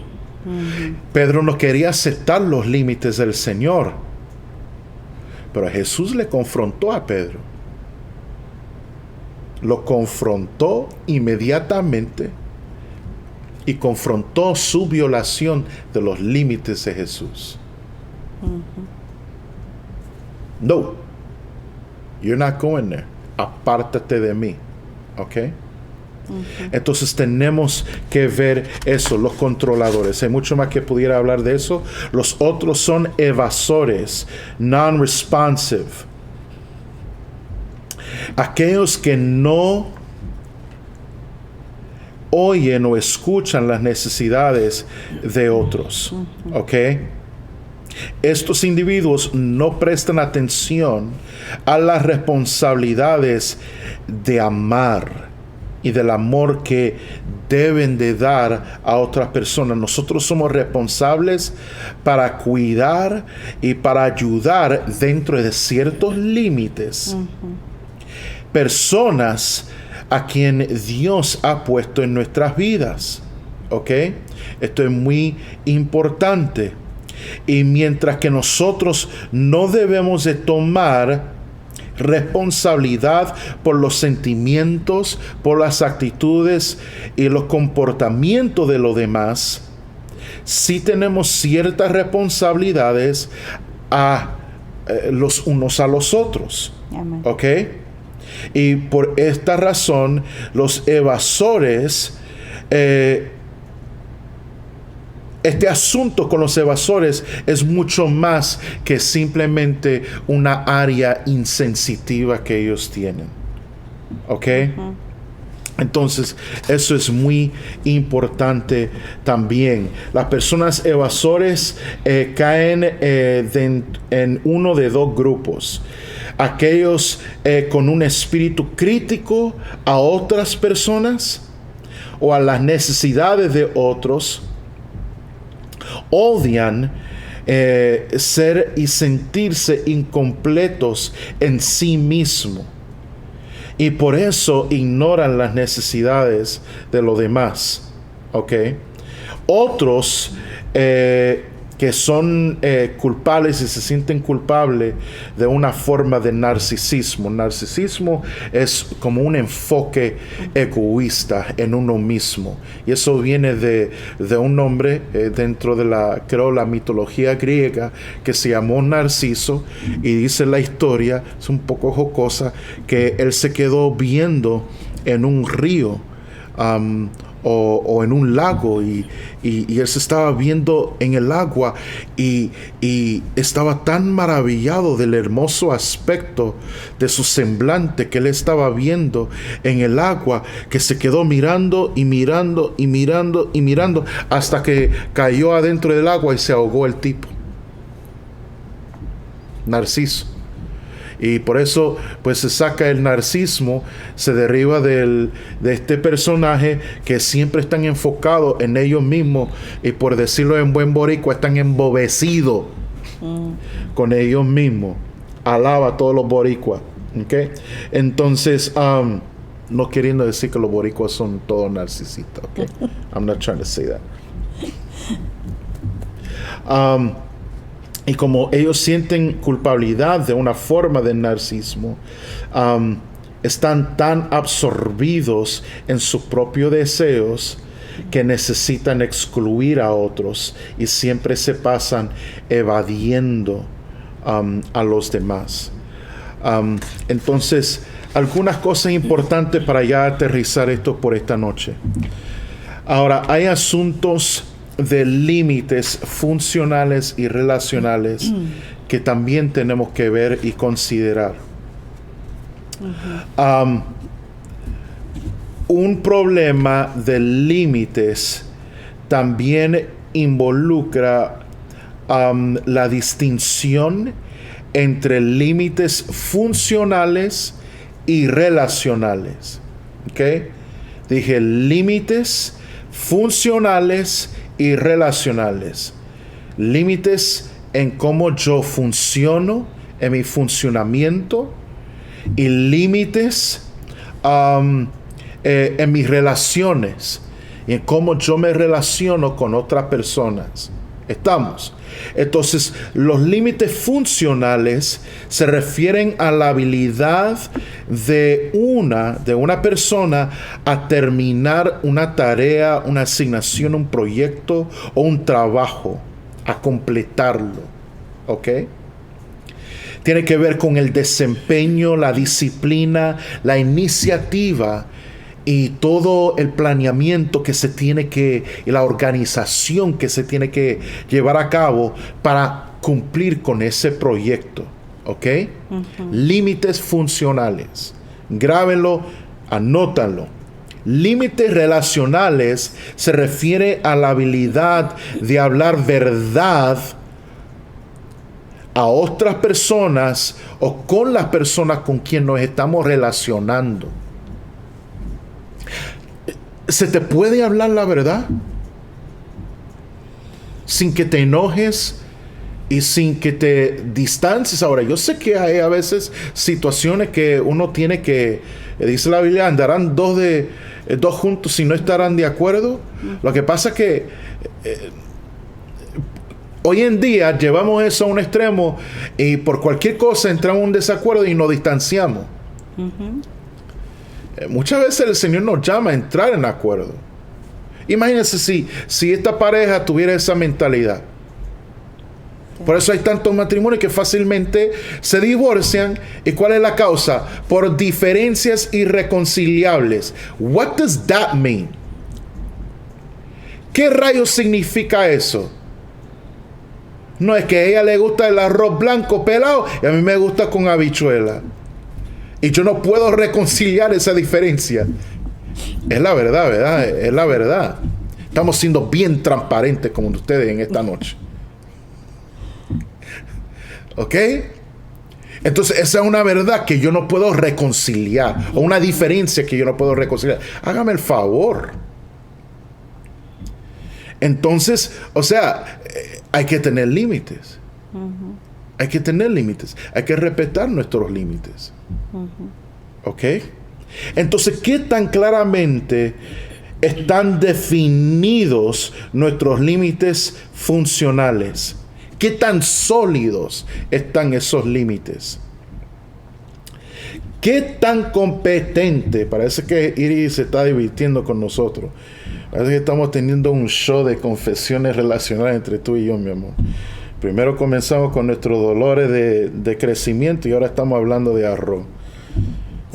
Speaker 1: Pedro no quería aceptar los límites del Señor. Pero Jesús le confrontó a Pedro. Lo confrontó inmediatamente y confrontó su violación de los límites de Jesús. No, you're not going there. Apártate de mí. ¿Ok? Entonces tenemos que ver eso, los controladores. Hay mucho más que pudiera hablar de eso. Los otros son evasores, non-responsive. Aquellos que no oyen o escuchan las necesidades de otros. ¿Ok? Estos individuos no prestan atención a las responsabilidades de amar y del amor que deben de dar a otras personas. Nosotros somos responsables para cuidar y para ayudar dentro de ciertos límites. Personas a quien Dios ha puesto en nuestras vidas. ¿Ok? Esto es muy importante. Y mientras que nosotros no debemos de tomar responsabilidad por los sentimientos, por las actitudes y los comportamientos de los demás, sí tenemos ciertas responsabilidades los unos a los otros.
Speaker 2: Amén.
Speaker 1: ¿Ok? Y por esta razón, los evasores, este asunto con los evasores es mucho más que simplemente una área insensitiva que ellos tienen. ¿Ok? Entonces, eso es muy importante también. Las personas evasores caen en uno de dos grupos. Aquellos con un espíritu crítico a otras personas o a las necesidades de otros. Odian ser y sentirse incompletos en sí mismo y por eso ignoran las necesidades de los demás. ¿Ok? Otros que son culpables y se sienten culpables de una forma de narcisismo. Narcisismo es como un enfoque egoísta en uno mismo. Y eso viene de un hombre dentro de la mitología griega que se llamó Narciso. Y dice la historia, es un poco jocosa, que él se quedó viendo en un río o en un lago y él se estaba viendo en el agua y estaba tan maravillado del hermoso aspecto de su semblante que él estaba viendo en el agua, que se quedó mirando y mirando y mirando y mirando hasta que cayó adentro del agua y se ahogó el tipo. Narciso. Y por eso pues se saca el narcismo, se derriba de este personaje que siempre están enfocados en ellos mismos y, por decirlo en buen boricua, están embobecidos con ellos mismos. Alaba a todos los boricuas, ¿okay? Entonces, no queriendo decir que los boricuas son todos narcisistas, ¿okay? I'm not trying to say that. Y como ellos sienten culpabilidad de una forma de narcisismo, están tan absorbidos en sus propios deseos que necesitan excluir a otros y siempre se pasan evadiendo a los demás. Entonces, algunas cosas importantes para ya aterrizar esto por esta noche. Ahora, hay asuntos de límites funcionales y relacionales que también tenemos que ver y considerar. Un problema de límites también involucra la distinción entre límites funcionales y relacionales. ¿Okay? Dije límites funcionales y relacionales. Límites en cómo yo funciono, en mi funcionamiento, y límites en mis relaciones y en cómo yo me relaciono con otras personas. ¿Estamos? Entonces, los límites funcionales se refieren a la habilidad de una persona a terminar una tarea, una asignación, un proyecto o un trabajo, a completarlo. ¿Ok? Tiene que ver con el desempeño, la disciplina, la iniciativa y todo el planeamiento que se tiene que, y la organización que se tiene que llevar a cabo para cumplir con ese proyecto. ¿Ok? Límites funcionales. Grábenlo, anótanlo. Límites relacionales se refiere a la habilidad de hablar verdad a otras personas o con las personas con quien nos estamos relacionando. ¿Se te puede hablar la verdad sin que te enojes y sin que te distancies? Ahora, yo sé que hay a veces situaciones que uno tiene que, dice la Biblia, andarán dos juntos si no estarán de acuerdo. Lo que pasa es que hoy en día llevamos eso a un extremo y por cualquier cosa entramos en un desacuerdo y nos distanciamos. Muchas veces el Señor nos llama a entrar en acuerdo. Imagínense si esta pareja tuviera esa mentalidad. Por eso hay tantos matrimonios que fácilmente se divorcian. ¿Y cuál es la causa? Por diferencias irreconciliables. What does that mean? ¿Qué rayos significa eso? No, es que a ella le gusta el arroz blanco pelado y a mí me gusta con habichuela. Y yo no puedo reconciliar esa diferencia. Es la verdad, ¿verdad? Es la verdad. Estamos siendo bien transparentes como ustedes en esta noche. ¿Ok? Entonces esa es una verdad que yo no puedo reconciliar. O una diferencia que yo no puedo reconciliar. Hágame el favor. Entonces, o sea, hay que tener límites. Hay que tener límites. Hay que respetar nuestros límites. ¿Ok? Entonces, ¿qué tan claramente están definidos nuestros límites funcionales? ¿Qué tan sólidos están esos límites? ¿Qué tan competente? Parece que Iris se está divirtiendo con nosotros. Parece que estamos teniendo un show de confesiones relacionales entre tú y yo, mi amor. Primero comenzamos con nuestros dolores de crecimiento y ahora estamos hablando de arroz.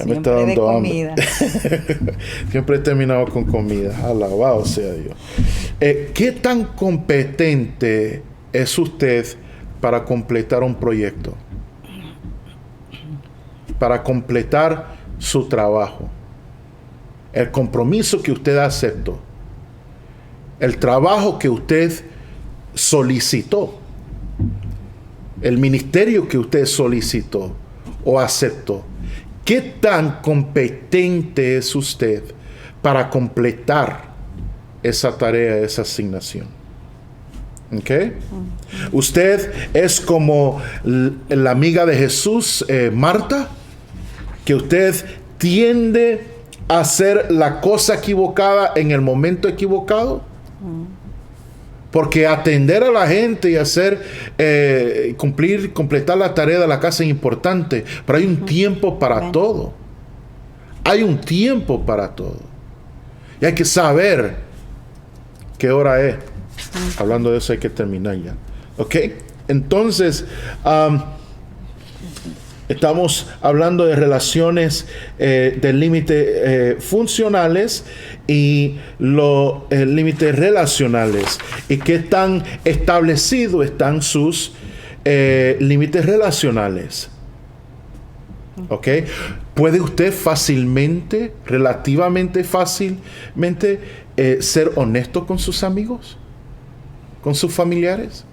Speaker 1: Me está
Speaker 2: Siempre de
Speaker 1: dando
Speaker 2: comida.
Speaker 1: hambre. Siempre he terminado con comida. Alabado sea Dios. ¿Qué tan competente es usted para completar un proyecto? Para completar su trabajo. El compromiso que usted aceptó. El trabajo que usted solicitó. El ministerio que usted solicitó o aceptó. ¿Qué tan competente es usted para completar esa tarea, esa asignación? ¿Ok? Usted es como la amiga de Jesús, Marta, que usted tiende a hacer la cosa equivocada en el momento equivocado. Porque atender a la gente y hacer, completar la tarea de la casa es importante, pero hay un tiempo para todo. Hay un tiempo para todo. Y hay que saber qué hora es. Hablando de eso hay que terminar ya. ¿Ok? Entonces, estamos hablando de relaciones de límites funcionales y los límites relacionales. ¿Y qué tan establecidos están sus límites relacionales? ¿Ok? ¿Puede usted fácilmente, relativamente fácilmente, ser honesto con sus amigos? ¿Con sus familiares?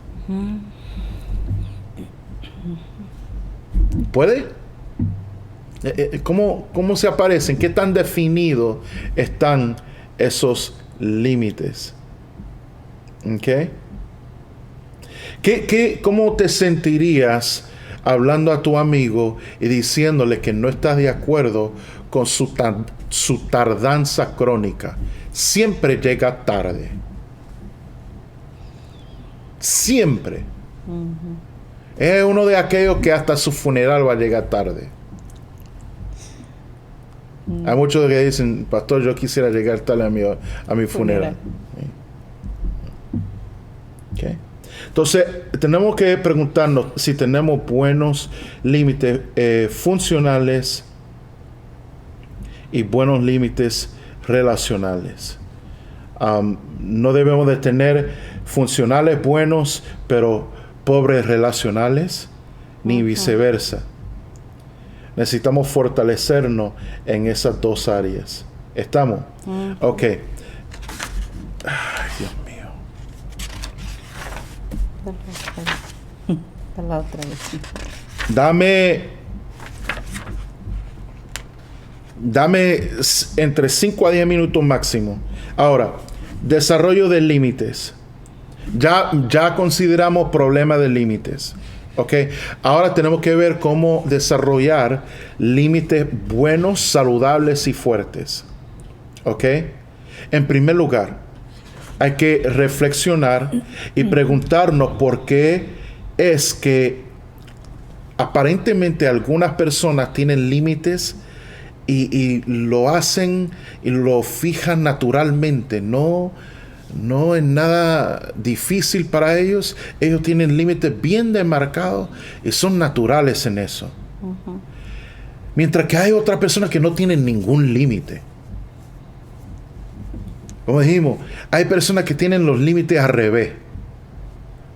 Speaker 1: ¿Puede? ¿Cómo se aparecen? ¿Qué tan definidos están esos límites? ¿Ok? ¿Cómo te sentirías hablando a tu amigo y diciéndole que no estás de acuerdo con su tardanza crónica? Siempre llega tarde. Siempre. Es uno de aquellos que hasta su funeral va a llegar tarde. Hay muchos que dicen, pastor, yo quisiera llegar tarde a mi funeral. Okay. Entonces, tenemos que preguntarnos si tenemos buenos límites funcionales y buenos límites relacionales. No debemos de tener funcionales buenos, pero pobres relacionales, ni viceversa. Necesitamos fortalecernos en esas dos áreas. ¿Estamos? Ok. Ay, Dios mío.
Speaker 2: La otra vez.
Speaker 1: Dame entre 5 a 10 minutos máximo. Ahora, desarrollo de límites. Ya consideramos problemas de límites. ¿Ok? Ahora tenemos que ver cómo desarrollar límites buenos, saludables y fuertes. ¿Ok? En primer lugar, hay que reflexionar y preguntarnos por qué es que aparentemente algunas personas tienen límites y lo hacen y lo fijan naturalmente. No es nada difícil para ellos. Ellos tienen límites bien demarcados y son naturales en eso. Mientras que hay otras personas que no tienen ningún límite. Como dijimos, hay personas que tienen los límites al revés.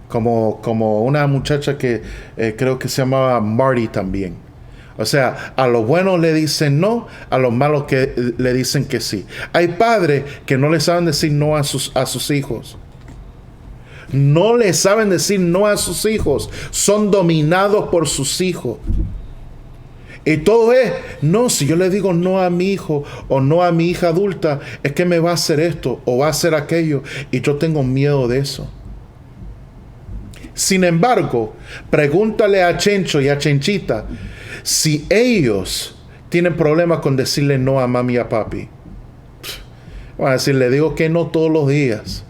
Speaker 1: Como una muchacha que creo que se llamaba Marty también. O sea, a los buenos le dicen no, a los malos que le dicen que sí. Hay padres que no le saben decir no a sus hijos. No le saben decir no a sus hijos. Son dominados por sus hijos. Y todo es, no, si yo le digo no a mi hijo o no a mi hija adulta, es que me va a hacer esto o va a hacer aquello. Y yo tengo miedo de eso. Sin embargo, pregúntale a Chencho y a Chenchita si ellos tienen problemas con decirle no a mami y a papi. Van a decir, le digo que no todos los días.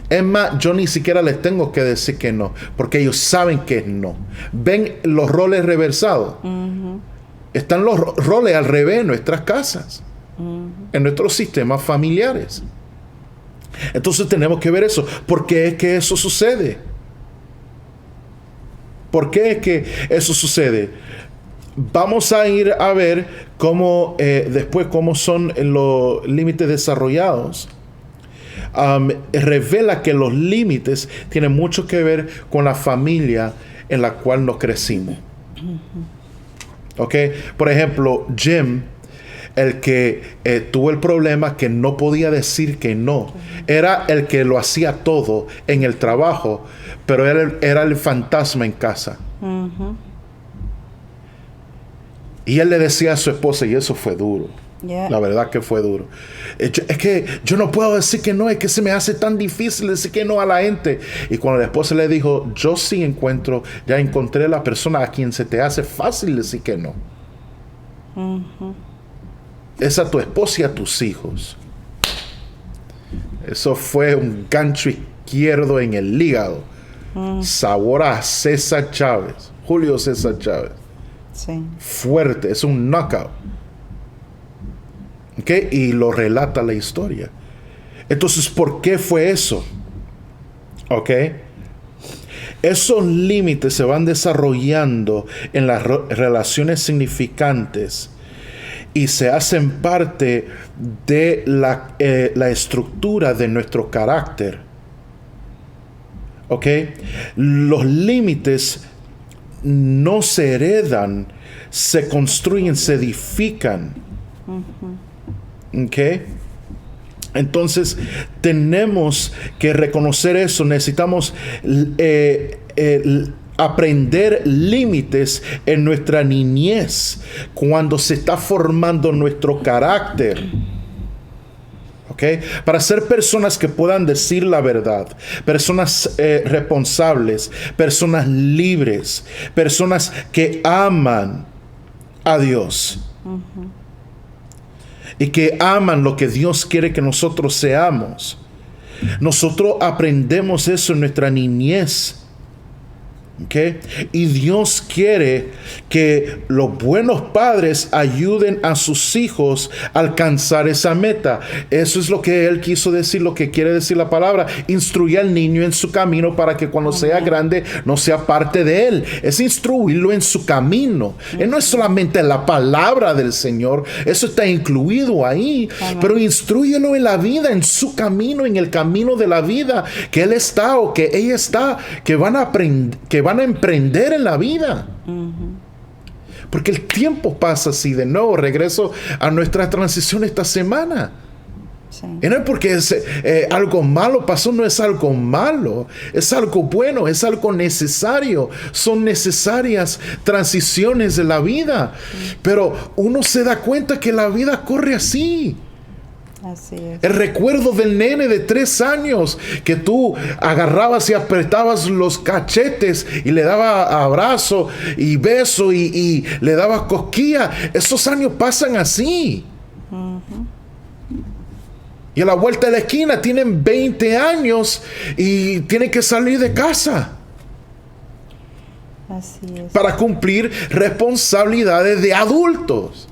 Speaker 1: Es más, yo ni siquiera les tengo que decir que no, porque ellos saben que es no. Ven los roles reversados. Están los roles al revés en nuestras casas, en nuestros sistemas familiares. Entonces tenemos que ver eso. ¿Por qué es que eso sucede? ¿Por qué es que eso sucede? vamos a ir a ver cómo después cómo son los límites desarrollados. Revela que los límites tienen mucho que ver con la familia en la cual nos crecimos. ¿Ok? Por ejemplo, Jim, el que tuvo el problema que no podía decir que no, era el que lo hacía todo en el trabajo, pero era el fantasma en casa. Y él le decía a su esposa, y eso fue duro. La verdad que fue duro. Es que yo no puedo decir que no, es que se me hace tan difícil decir que no a la gente. Y cuando la esposa le dijo, yo sí ya encontré la persona a quien se te hace fácil decir que no. Es a tu esposa y a tus hijos. Eso fue un gancho izquierdo en el hígado. Sabor a César Chávez, Julio César Chávez.
Speaker 2: Sí.
Speaker 1: Fuerte, es un knockout. ¿Okay? Y lo relata la historia. Entonces, ¿por qué fue eso? ¿Ok? Esos límites se van desarrollando en las relaciones significantes y se hacen parte de la estructura de nuestro carácter. ¿Ok? Los límites no se heredan, se construyen, se edifican. ¿Ok? Entonces tenemos que reconocer eso. Necesitamos aprender límites en nuestra niñez cuando se está formando nuestro carácter. ¿Ok? Para ser personas que puedan decir la verdad, personas responsables, personas libres, personas que aman a Dios. Y que aman lo que Dios quiere que nosotros seamos. Nosotros aprendemos eso en nuestra niñez. ¿Okay? Y Dios quiere que los buenos padres ayuden a sus hijos a alcanzar esa meta. Eso es lo que Él quiso decir, lo que quiere decir la palabra. Instruye al niño en su camino para que cuando sea grande no sea parte de él. Es instruirlo en su camino. No es solamente la palabra del Señor, eso está incluido ahí. Pero instrúyelo en la vida, en su camino, en el camino de la vida que Él está o que ella está, que van a aprender, que van a emprender en la vida. Porque el tiempo pasa así. De nuevo, regreso a nuestra transición esta semana. Sí. Y no es porque algo malo pasó, no es algo malo, es algo bueno, es algo necesario. Son necesarias transiciones de la vida. Pero uno se da cuenta que la vida corre así.
Speaker 2: Así es.
Speaker 1: El recuerdo del nene de 3 años que tú agarrabas y apretabas los cachetes y le dabas abrazo y beso y le dabas cosquilla. Esos años pasan así. Y a la vuelta de la esquina tienen 20 años y tienen que salir de casa.
Speaker 2: Así es.
Speaker 1: Para cumplir responsabilidades de adultos.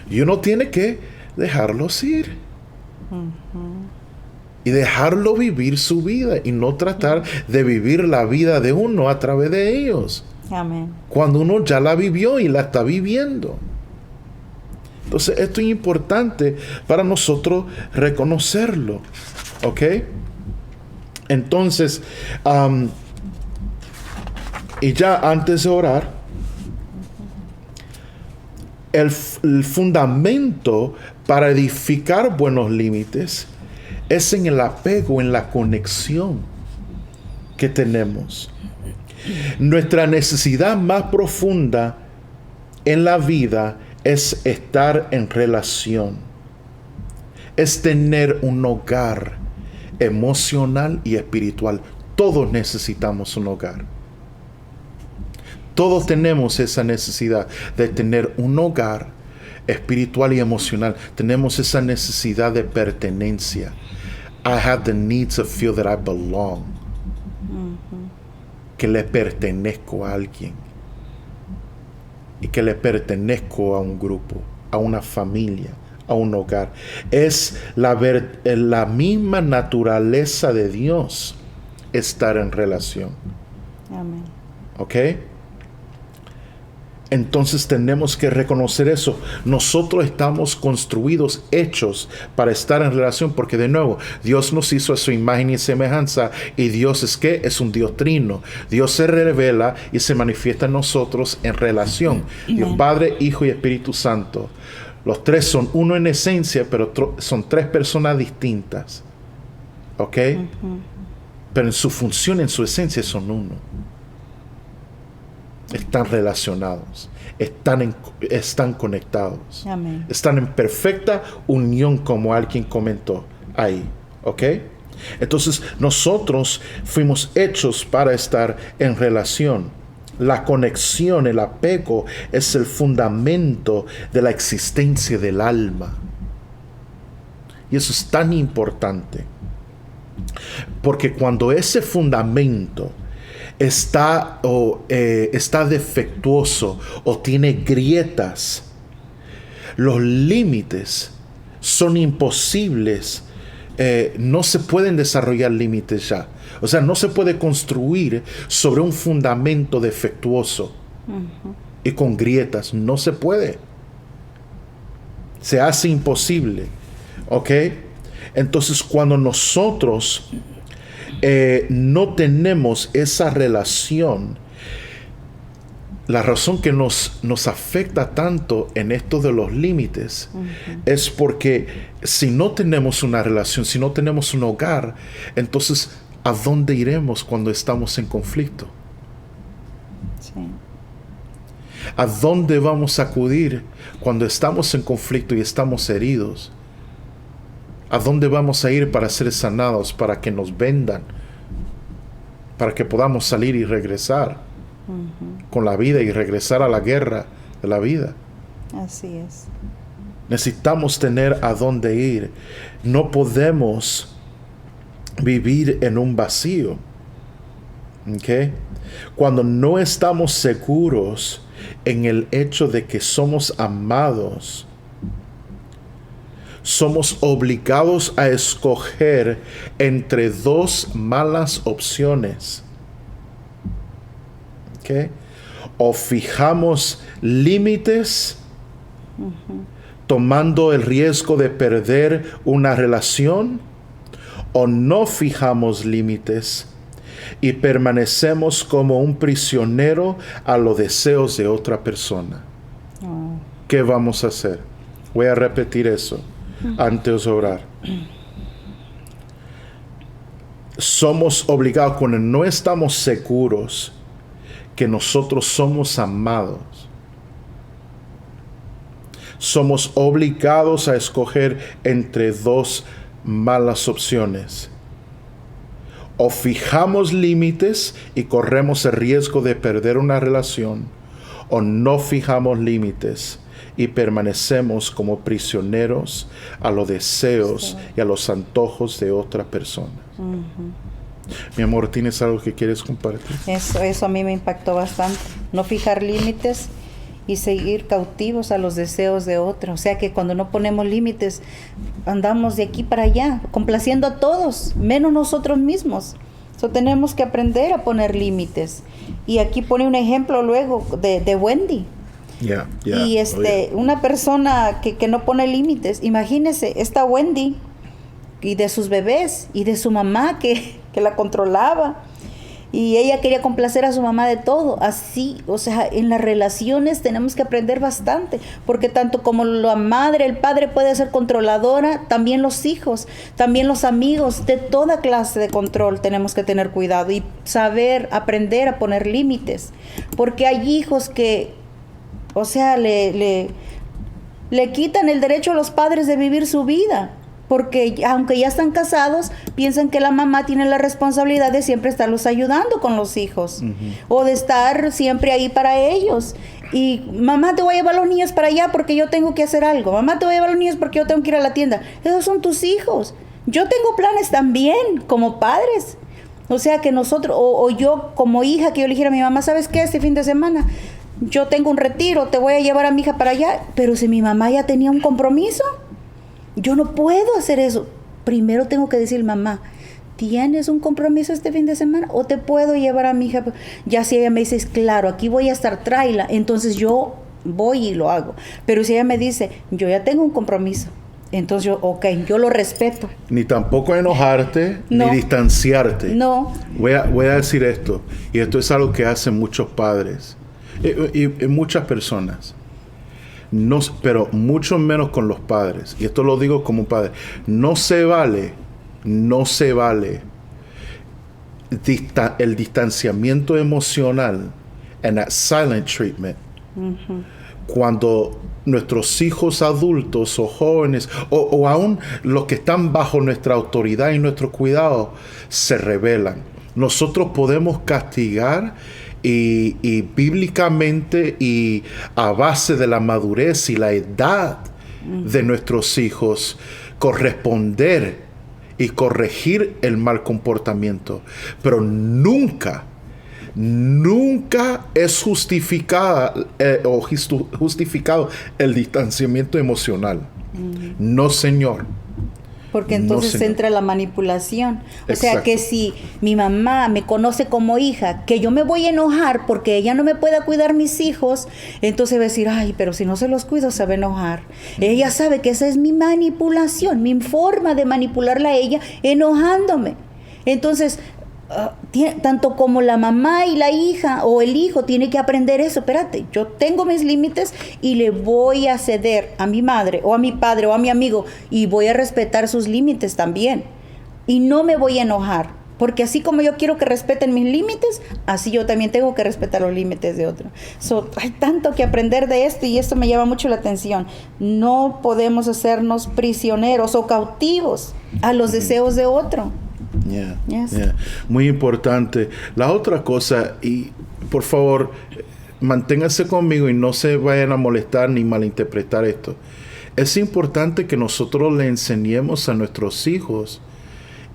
Speaker 1: Y uno tiene que dejarlos ir. Y dejarlo vivir su vida y no tratar de vivir la vida de uno a través de ellos.
Speaker 2: Amén.
Speaker 1: Cuando uno ya la vivió y la está viviendo. Entonces esto es importante para nosotros reconocerlo. ¿Ok? Entonces, y ya antes de orar, el fundamento para edificar buenos límites es en el apego, en la conexión que tenemos. Nuestra necesidad más profunda en la vida es estar en relación. Es tener un hogar emocional y espiritual. Todos necesitamos un hogar. Todos tenemos esa necesidad de tener un hogar espiritual y emocional. Tenemos esa necesidad de pertenencia. I have the need to feel that I belong. Que le pertenezco a alguien. Y que le pertenezco a un grupo, a una familia, a un hogar. Es la misma naturaleza de Dios estar en relación.
Speaker 2: Amén.
Speaker 1: ¿Ok? Entonces tenemos que reconocer eso. Nosotros estamos construidos, hechos para estar en relación, porque de nuevo, Dios nos hizo a su imagen y semejanza, y Dios es ¿qué? Es un Dios trino. Dios se revela y se manifiesta en nosotros en relación. Dios Padre, Hijo y Espíritu Santo. Los tres son uno en esencia, pero son tres personas distintas. ¿Ok? Pero en su función, en su esencia, son uno. Están relacionados, están conectados.
Speaker 2: Amén.
Speaker 1: Están en perfecta unión, como alguien comentó ahí, ¿ok? Entonces nosotros fuimos hechos para estar en relación. La conexión, el apego es el fundamento de la existencia del alma. Y eso es tan importante, porque cuando ese fundamento está defectuoso o tiene grietas, los límites son imposibles. No se pueden desarrollar límites ya. O sea, no se puede construir sobre un fundamento defectuoso y con grietas. No se puede. Se hace imposible. ¿Ok? Entonces, cuando nosotros no tenemos esa relación, la razón que nos afecta tanto en esto de los límites es porque si no tenemos una relación, si no tenemos un hogar, entonces ¿a dónde iremos cuando estamos en conflicto?
Speaker 2: Sí.
Speaker 1: ¿A dónde vamos a acudir cuando estamos en conflicto y estamos heridos? ¿A dónde vamos a ir para ser sanados, para que nos vendan, para que podamos salir y regresar con la vida y regresar a la guerra de la vida?
Speaker 2: Así es.
Speaker 1: Necesitamos tener a dónde ir. No podemos vivir en un vacío. ¿Ok? Cuando no estamos seguros en el hecho de que somos amados, somos obligados a escoger entre dos malas opciones. ¿Ok? O fijamos límites, tomando el riesgo de perder una relación, o no fijamos límites y permanecemos como un prisionero a los deseos de otra persona. ¿Qué vamos a hacer? Voy a repetir eso antes de orar. Somos obligados, cuando no estamos seguros que nosotros somos amados, somos obligados a escoger entre dos malas opciones. O fijamos límites y corremos el riesgo de perder una relación, o no fijamos límites y permanecemos como prisioneros a los deseos y a los antojos de otra persona. Mi amor, ¿tienes algo que quieres compartir?
Speaker 2: Eso a mí me impactó bastante. No fijar límites y seguir cautivos a los deseos de otro. O sea que cuando no ponemos límites, andamos de aquí para allá, complaciendo a todos, menos nosotros mismos. Tenemos que aprender a poner límites. Y aquí pone un ejemplo luego de Wendy. Y una persona que no pone límites. Imagínese, esta Wendy y de sus bebés y de su mamá que la controlaba. Y ella quería complacer a su mamá de todo. Así, o sea, en las relaciones tenemos que aprender bastante. Porque tanto como la madre, el padre puede ser controladora, también los hijos, también los amigos, de toda clase de control tenemos que tener cuidado y saber, aprender a poner límites. Porque hay hijos que, o sea, le quitan el derecho a los padres de vivir su vida. Porque aunque ya están casados, piensan que la mamá tiene la responsabilidad de siempre estarlos ayudando con los hijos. O de estar siempre ahí para ellos. Y mamá, te voy a llevar a los niños para allá porque yo tengo que hacer algo. Mamá, te voy a llevar a los niños porque yo tengo que ir a la tienda. Esos son tus hijos. Yo tengo planes también como padres. O sea que nosotros, o yo como hija, que yo le dijera a mi mamá, ¿sabes qué? Este fin de semana yo tengo un retiro, te voy a llevar a mi hija para allá. Pero si mi mamá ya tenía un compromiso, yo no puedo hacer eso. Primero tengo que decir, mamá, ¿tienes un compromiso este fin de semana? ¿O te puedo llevar a mi hija? Ya si ella me dice, claro, aquí voy a estar, tráela, entonces yo voy y lo hago. Pero si ella me dice, yo ya tengo un compromiso, entonces yo, ok, yo lo respeto.
Speaker 1: Ni tampoco enojarte,
Speaker 2: No.
Speaker 1: ni distanciarte.
Speaker 2: No.
Speaker 1: Voy a decir esto, y esto es algo que hacen muchos padres y muchas personas. No, pero mucho menos con los padres. Y esto lo digo como padre. No se vale el distanciamiento emocional and that silent treatment. Cuando nuestros hijos adultos o jóvenes o aún los que están bajo nuestra autoridad y nuestro cuidado se rebelan. Nosotros podemos castigar y bíblicamente y a base de la madurez y la edad de nuestros hijos corresponder y corregir el mal comportamiento, pero nunca es justificado el distanciamiento emocional. No, señor.
Speaker 2: Porque entonces
Speaker 1: señor.
Speaker 2: entra la manipulación. O sea,
Speaker 1: Exacto.
Speaker 2: que si mi mamá me conoce como hija, que yo me voy a enojar porque ella no me pueda cuidar mis hijos, entonces va a decir, ay, pero si no se los cuido, se va a enojar. Ella sabe que esa es mi manipulación, mi forma de manipularla a ella, enojándome. Entonces, tanto como la mamá y la hija o el hijo tiene que aprender eso. Espérate, yo tengo mis límites y le voy a ceder a mi madre o a mi padre o a mi amigo y voy a respetar sus límites también. Y no me voy a enojar, porque así como yo quiero que respeten mis límites, así yo también tengo que respetar los límites de otro. Hay tanto que aprender de esto y esto me llama mucho la atención. No podemos hacernos prisioneros o cautivos a los deseos de otro. Yes.
Speaker 1: Muy importante. La otra cosa, y por favor, manténganse conmigo y no se vayan a molestar ni malinterpretar esto. Es importante que nosotros le enseñemos a nuestros hijos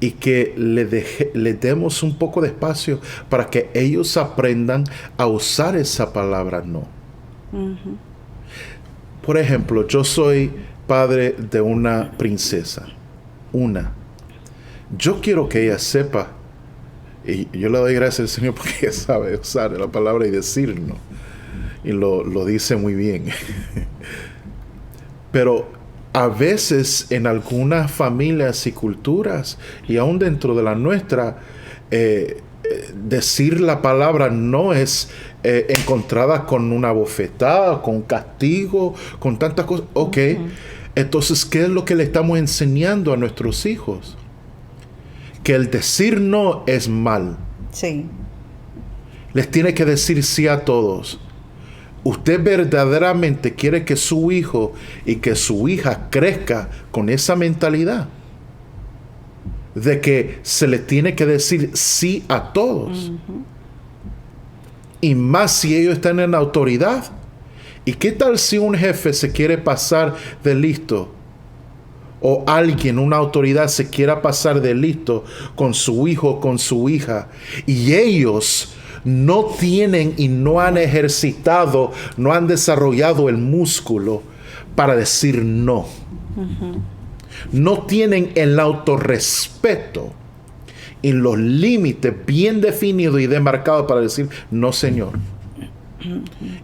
Speaker 1: y que le demos un poco de espacio para que ellos aprendan a usar esa palabra no. Por ejemplo, yo soy padre de una princesa. Yo quiero que ella sepa, y yo le doy gracias al Señor porque ella sabe usar la palabra y decir no. Y lo dice muy bien. Pero a veces en algunas familias y culturas, y aún dentro de la nuestra, decir la palabra no es encontrada con una bofetada, con castigo, con tantas cosas. Ok, entonces, ¿qué es lo que le estamos enseñando a nuestros hijos? Que el decir no es mal.
Speaker 2: Sí.
Speaker 1: Les tiene que decir sí a todos. ¿Usted verdaderamente quiere que su hijo y que su hija crezca con esa mentalidad? De que se le tiene que decir sí a todos. Y más si ellos están en autoridad. ¿Y qué tal si un jefe se quiere pasar de listo? O alguien, una autoridad, se quiera pasar de listo con su hijo o con su hija. Y ellos no tienen y no han ejercitado, no han desarrollado el músculo para decir no. No tienen el autorrespeto y los límites bien definidos y demarcados para decir no, señor.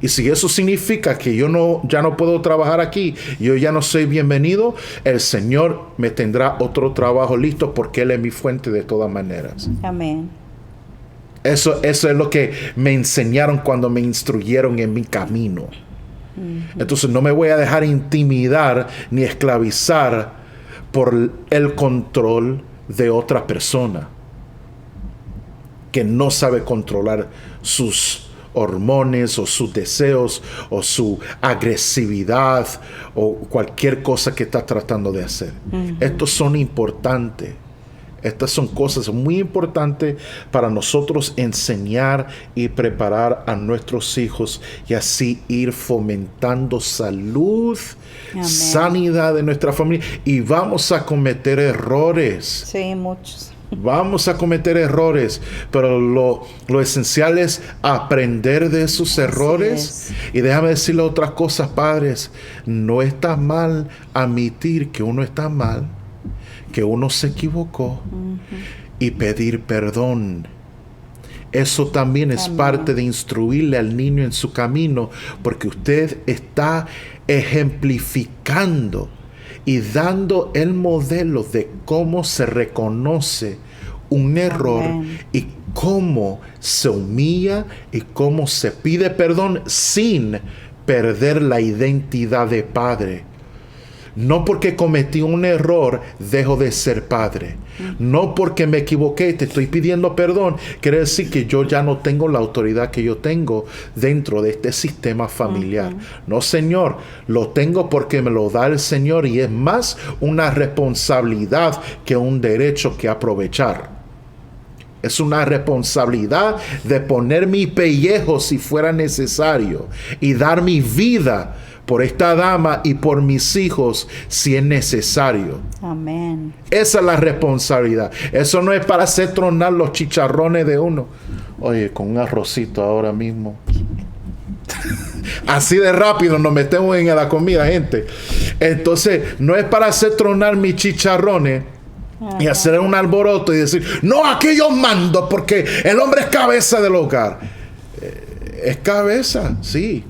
Speaker 1: Y si eso significa que yo ya no puedo trabajar aquí, yo ya no soy bienvenido, el Señor me tendrá otro trabajo listo porque Él es mi fuente de todas maneras.
Speaker 2: Amén.
Speaker 1: Eso es lo que me enseñaron cuando me instruyeron en mi camino. Entonces no me voy a dejar intimidar ni esclavizar por el control de otra persona que no sabe controlar sus hormonas o sus deseos o su agresividad o cualquier cosa que está tratando de hacer. Estos son importantes. Estas son cosas muy importantes para nosotros enseñar y preparar a nuestros hijos y así ir fomentando salud,
Speaker 2: Amén.
Speaker 1: Sanidad de nuestra familia. Y vamos a cometer errores.
Speaker 2: Sí, muchos.
Speaker 1: Vamos a cometer errores, pero lo esencial es aprender de esos errores. Y déjame decirle otras cosas, padres. No está mal admitir que uno está mal, que uno se equivocó. y pedir perdón. Eso también es parte de instruirle al niño en su camino, porque usted está ejemplificando y dando el modelo de cómo se reconoce un error y cómo se humilla y cómo se pide perdón sin perder la identidad de padre. No porque cometí un error, dejo de ser padre. No porque me equivoqué y te estoy pidiendo perdón, quiere decir que yo ya no tengo la autoridad que yo tengo dentro de este sistema familiar. No, Señor, lo tengo porque me lo da el Señor y es más una responsabilidad que un derecho que aprovechar. Es una responsabilidad de poner mi pellejo si fuera necesario y dar mi vida por esta dama y por mis hijos si es necesario.
Speaker 2: Amén.
Speaker 1: Esa es la responsabilidad. Eso no es para hacer tronar los chicharrones de uno. Oye, con un arrocito ahora mismo. Así de rápido nos metemos en la comida, gente. Entonces, no es para hacer tronar mis chicharrones y hacer un alboroto y decir, no, aquí yo mando porque el hombre es cabeza del hogar. Es cabeza, sí,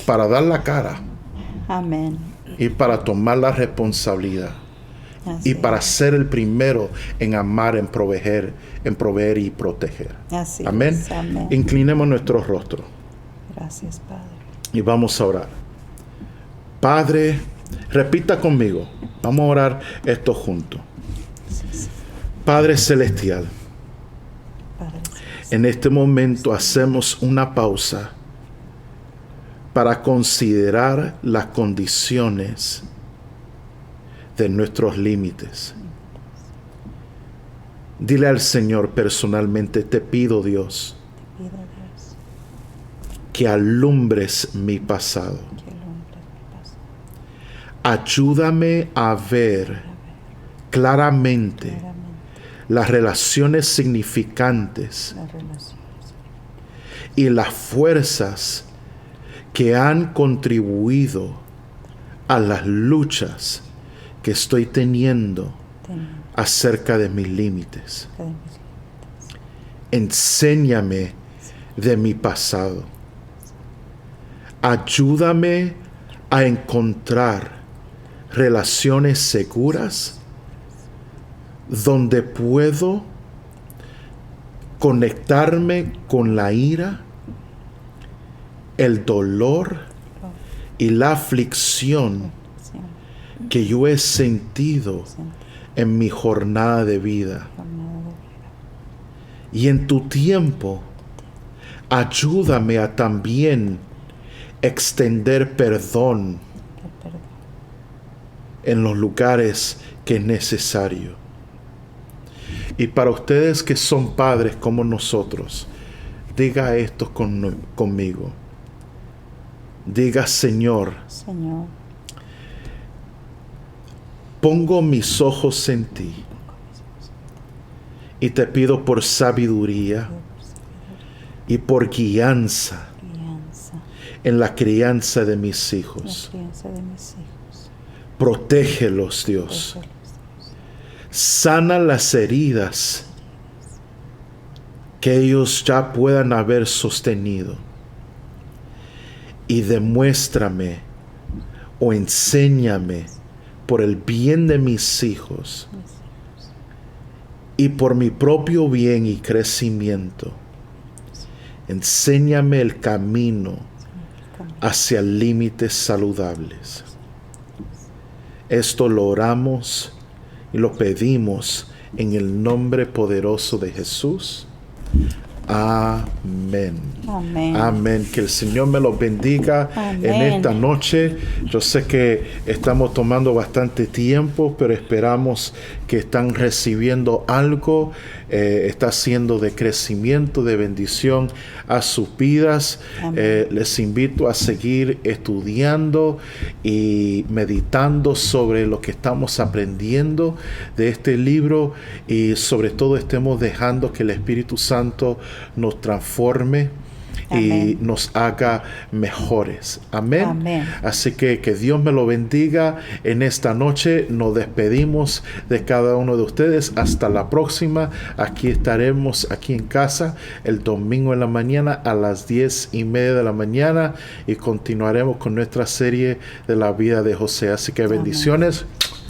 Speaker 1: para dar la cara.
Speaker 2: Amén.
Speaker 1: Y para tomar la responsabilidad.
Speaker 2: Así
Speaker 1: Y para ser el primero en amar, en proveer y proteger.
Speaker 2: Así
Speaker 1: Amén.
Speaker 2: es. Amén.
Speaker 1: Inclinemos nuestros rostros
Speaker 2: Gracias, Padre.
Speaker 1: y vamos a orar. Padre, repita conmigo. Vamos a orar esto juntos. Padre Celestial,
Speaker 2: Padre.
Speaker 1: en este momento hacemos una pausa para considerar las condiciones de nuestros límites. Dile al Señor personalmente, te pido, Dios,
Speaker 2: Te pido, Dios,
Speaker 1: que alumbres mi pasado.
Speaker 2: que alumbres mi paso.
Speaker 1: Ayúdame a ver claramente
Speaker 2: Claramente
Speaker 1: las relaciones significantes
Speaker 2: las relaciones.
Speaker 1: y las fuerzas que han contribuido a las luchas que estoy teniendo acerca de mis límites.
Speaker 2: Cada mis límites.
Speaker 1: Enséñame de mi pasado. Ayúdame a encontrar relaciones seguras donde puedo conectarme con la ira, el dolor y la aflicción
Speaker 2: Sí,
Speaker 1: que yo he sentido
Speaker 2: sí,
Speaker 1: en mi jornada de vida.
Speaker 2: jornada de vida.
Speaker 1: Y en tu tiempo, ayúdame a también extender perdón
Speaker 2: Que perdón.
Speaker 1: en los lugares que es necesario. Y para ustedes que son padres como nosotros, diga esto conmigo. Diga, Señor,
Speaker 2: Señor,
Speaker 1: pongo mis ojos en ti y te pido por sabiduría y por guianza
Speaker 2: crianza,
Speaker 1: en la crianza de mis
Speaker 2: la
Speaker 1: hijos.
Speaker 2: crianza de mis hijos.
Speaker 1: Protégelos, Dios. Sana las heridas que ellos ya puedan haber sostenido. Y demuéstrame o enséñame por el bien de mis hijos y por mi propio bien y crecimiento. Enséñame el camino hacia límites saludables. Esto lo oramos y lo pedimos en el nombre poderoso de Jesús. Amén.
Speaker 2: Amén.
Speaker 1: Amén. Que el Señor me los bendiga
Speaker 2: Amén.
Speaker 1: en esta noche. Yo sé que estamos tomando bastante tiempo, pero esperamos que están recibiendo algo. Está siendo de crecimiento, de bendición a sus vidas. Les invito a seguir estudiando y meditando sobre lo que estamos aprendiendo de este libro y sobre todo estemos dejando que el Espíritu Santo nos transforme
Speaker 2: Amén.
Speaker 1: y nos haga mejores. Amén.
Speaker 2: Amén.
Speaker 1: Así que Dios me lo bendiga. En esta noche nos despedimos de cada uno de ustedes. Hasta la próxima. Aquí estaremos aquí en casa el domingo en la mañana a las 10:30 de la mañana y continuaremos con nuestra serie de la vida de José. Así que bendiciones.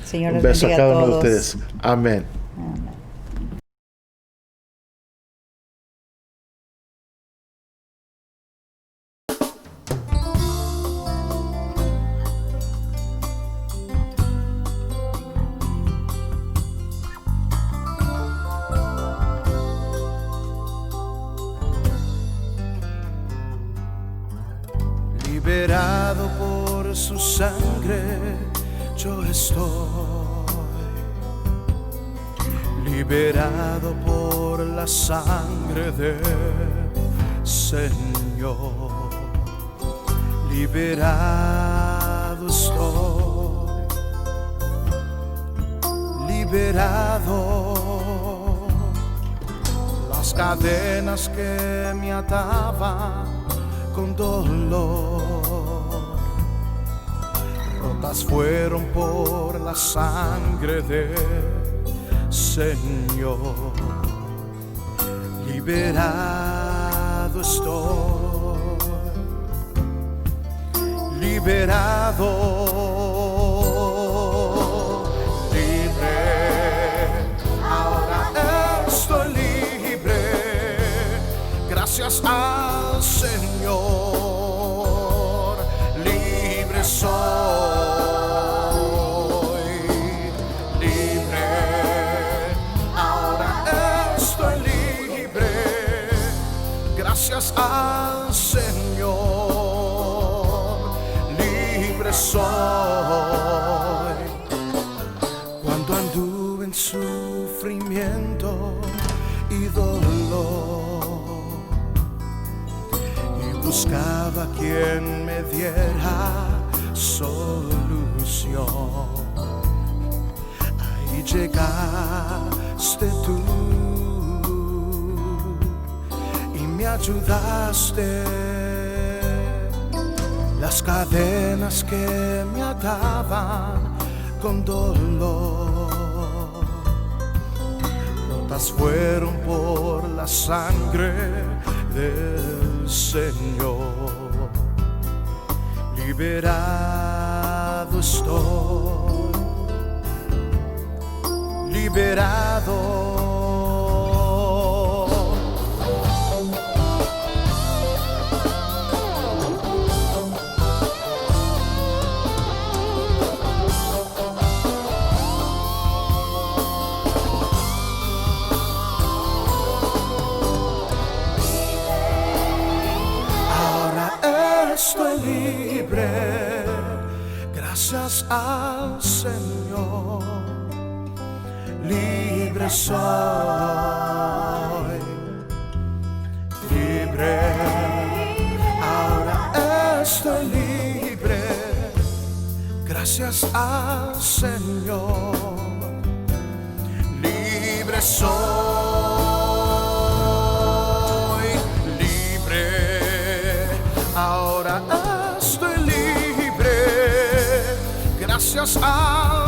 Speaker 2: Señor,
Speaker 1: Un
Speaker 2: les
Speaker 1: beso a
Speaker 2: bendiga
Speaker 1: cada uno de
Speaker 2: todos.
Speaker 1: ustedes. Amén.
Speaker 2: Amén.
Speaker 3: Liberado por su sangre, yo estoy. Liberado por la sangre del Señor. Liberado estoy. Liberado. Las cadenas que me ataban con dolor, rotas fueron por la sangre del Señor. Liberado estoy, liberado, libre, ahora estoy libre, gracias al Señor, libre soy, libre, ahora estoy libre, gracias al Señor, libre soy. Cuando anduve en sufrimiento y dolor, buscaba quien me diera solución. Ahí llegaste tú y me ayudaste. Las cadenas que me ataban con dolor, rotas fueron por la sangre del Señor. Liberado estoy, liberado. Estoy libre, gracias al Señor, libre soy, libre, ahora estoy libre, gracias al Señor, libre soy, libre, ahora estoy libre, gracias a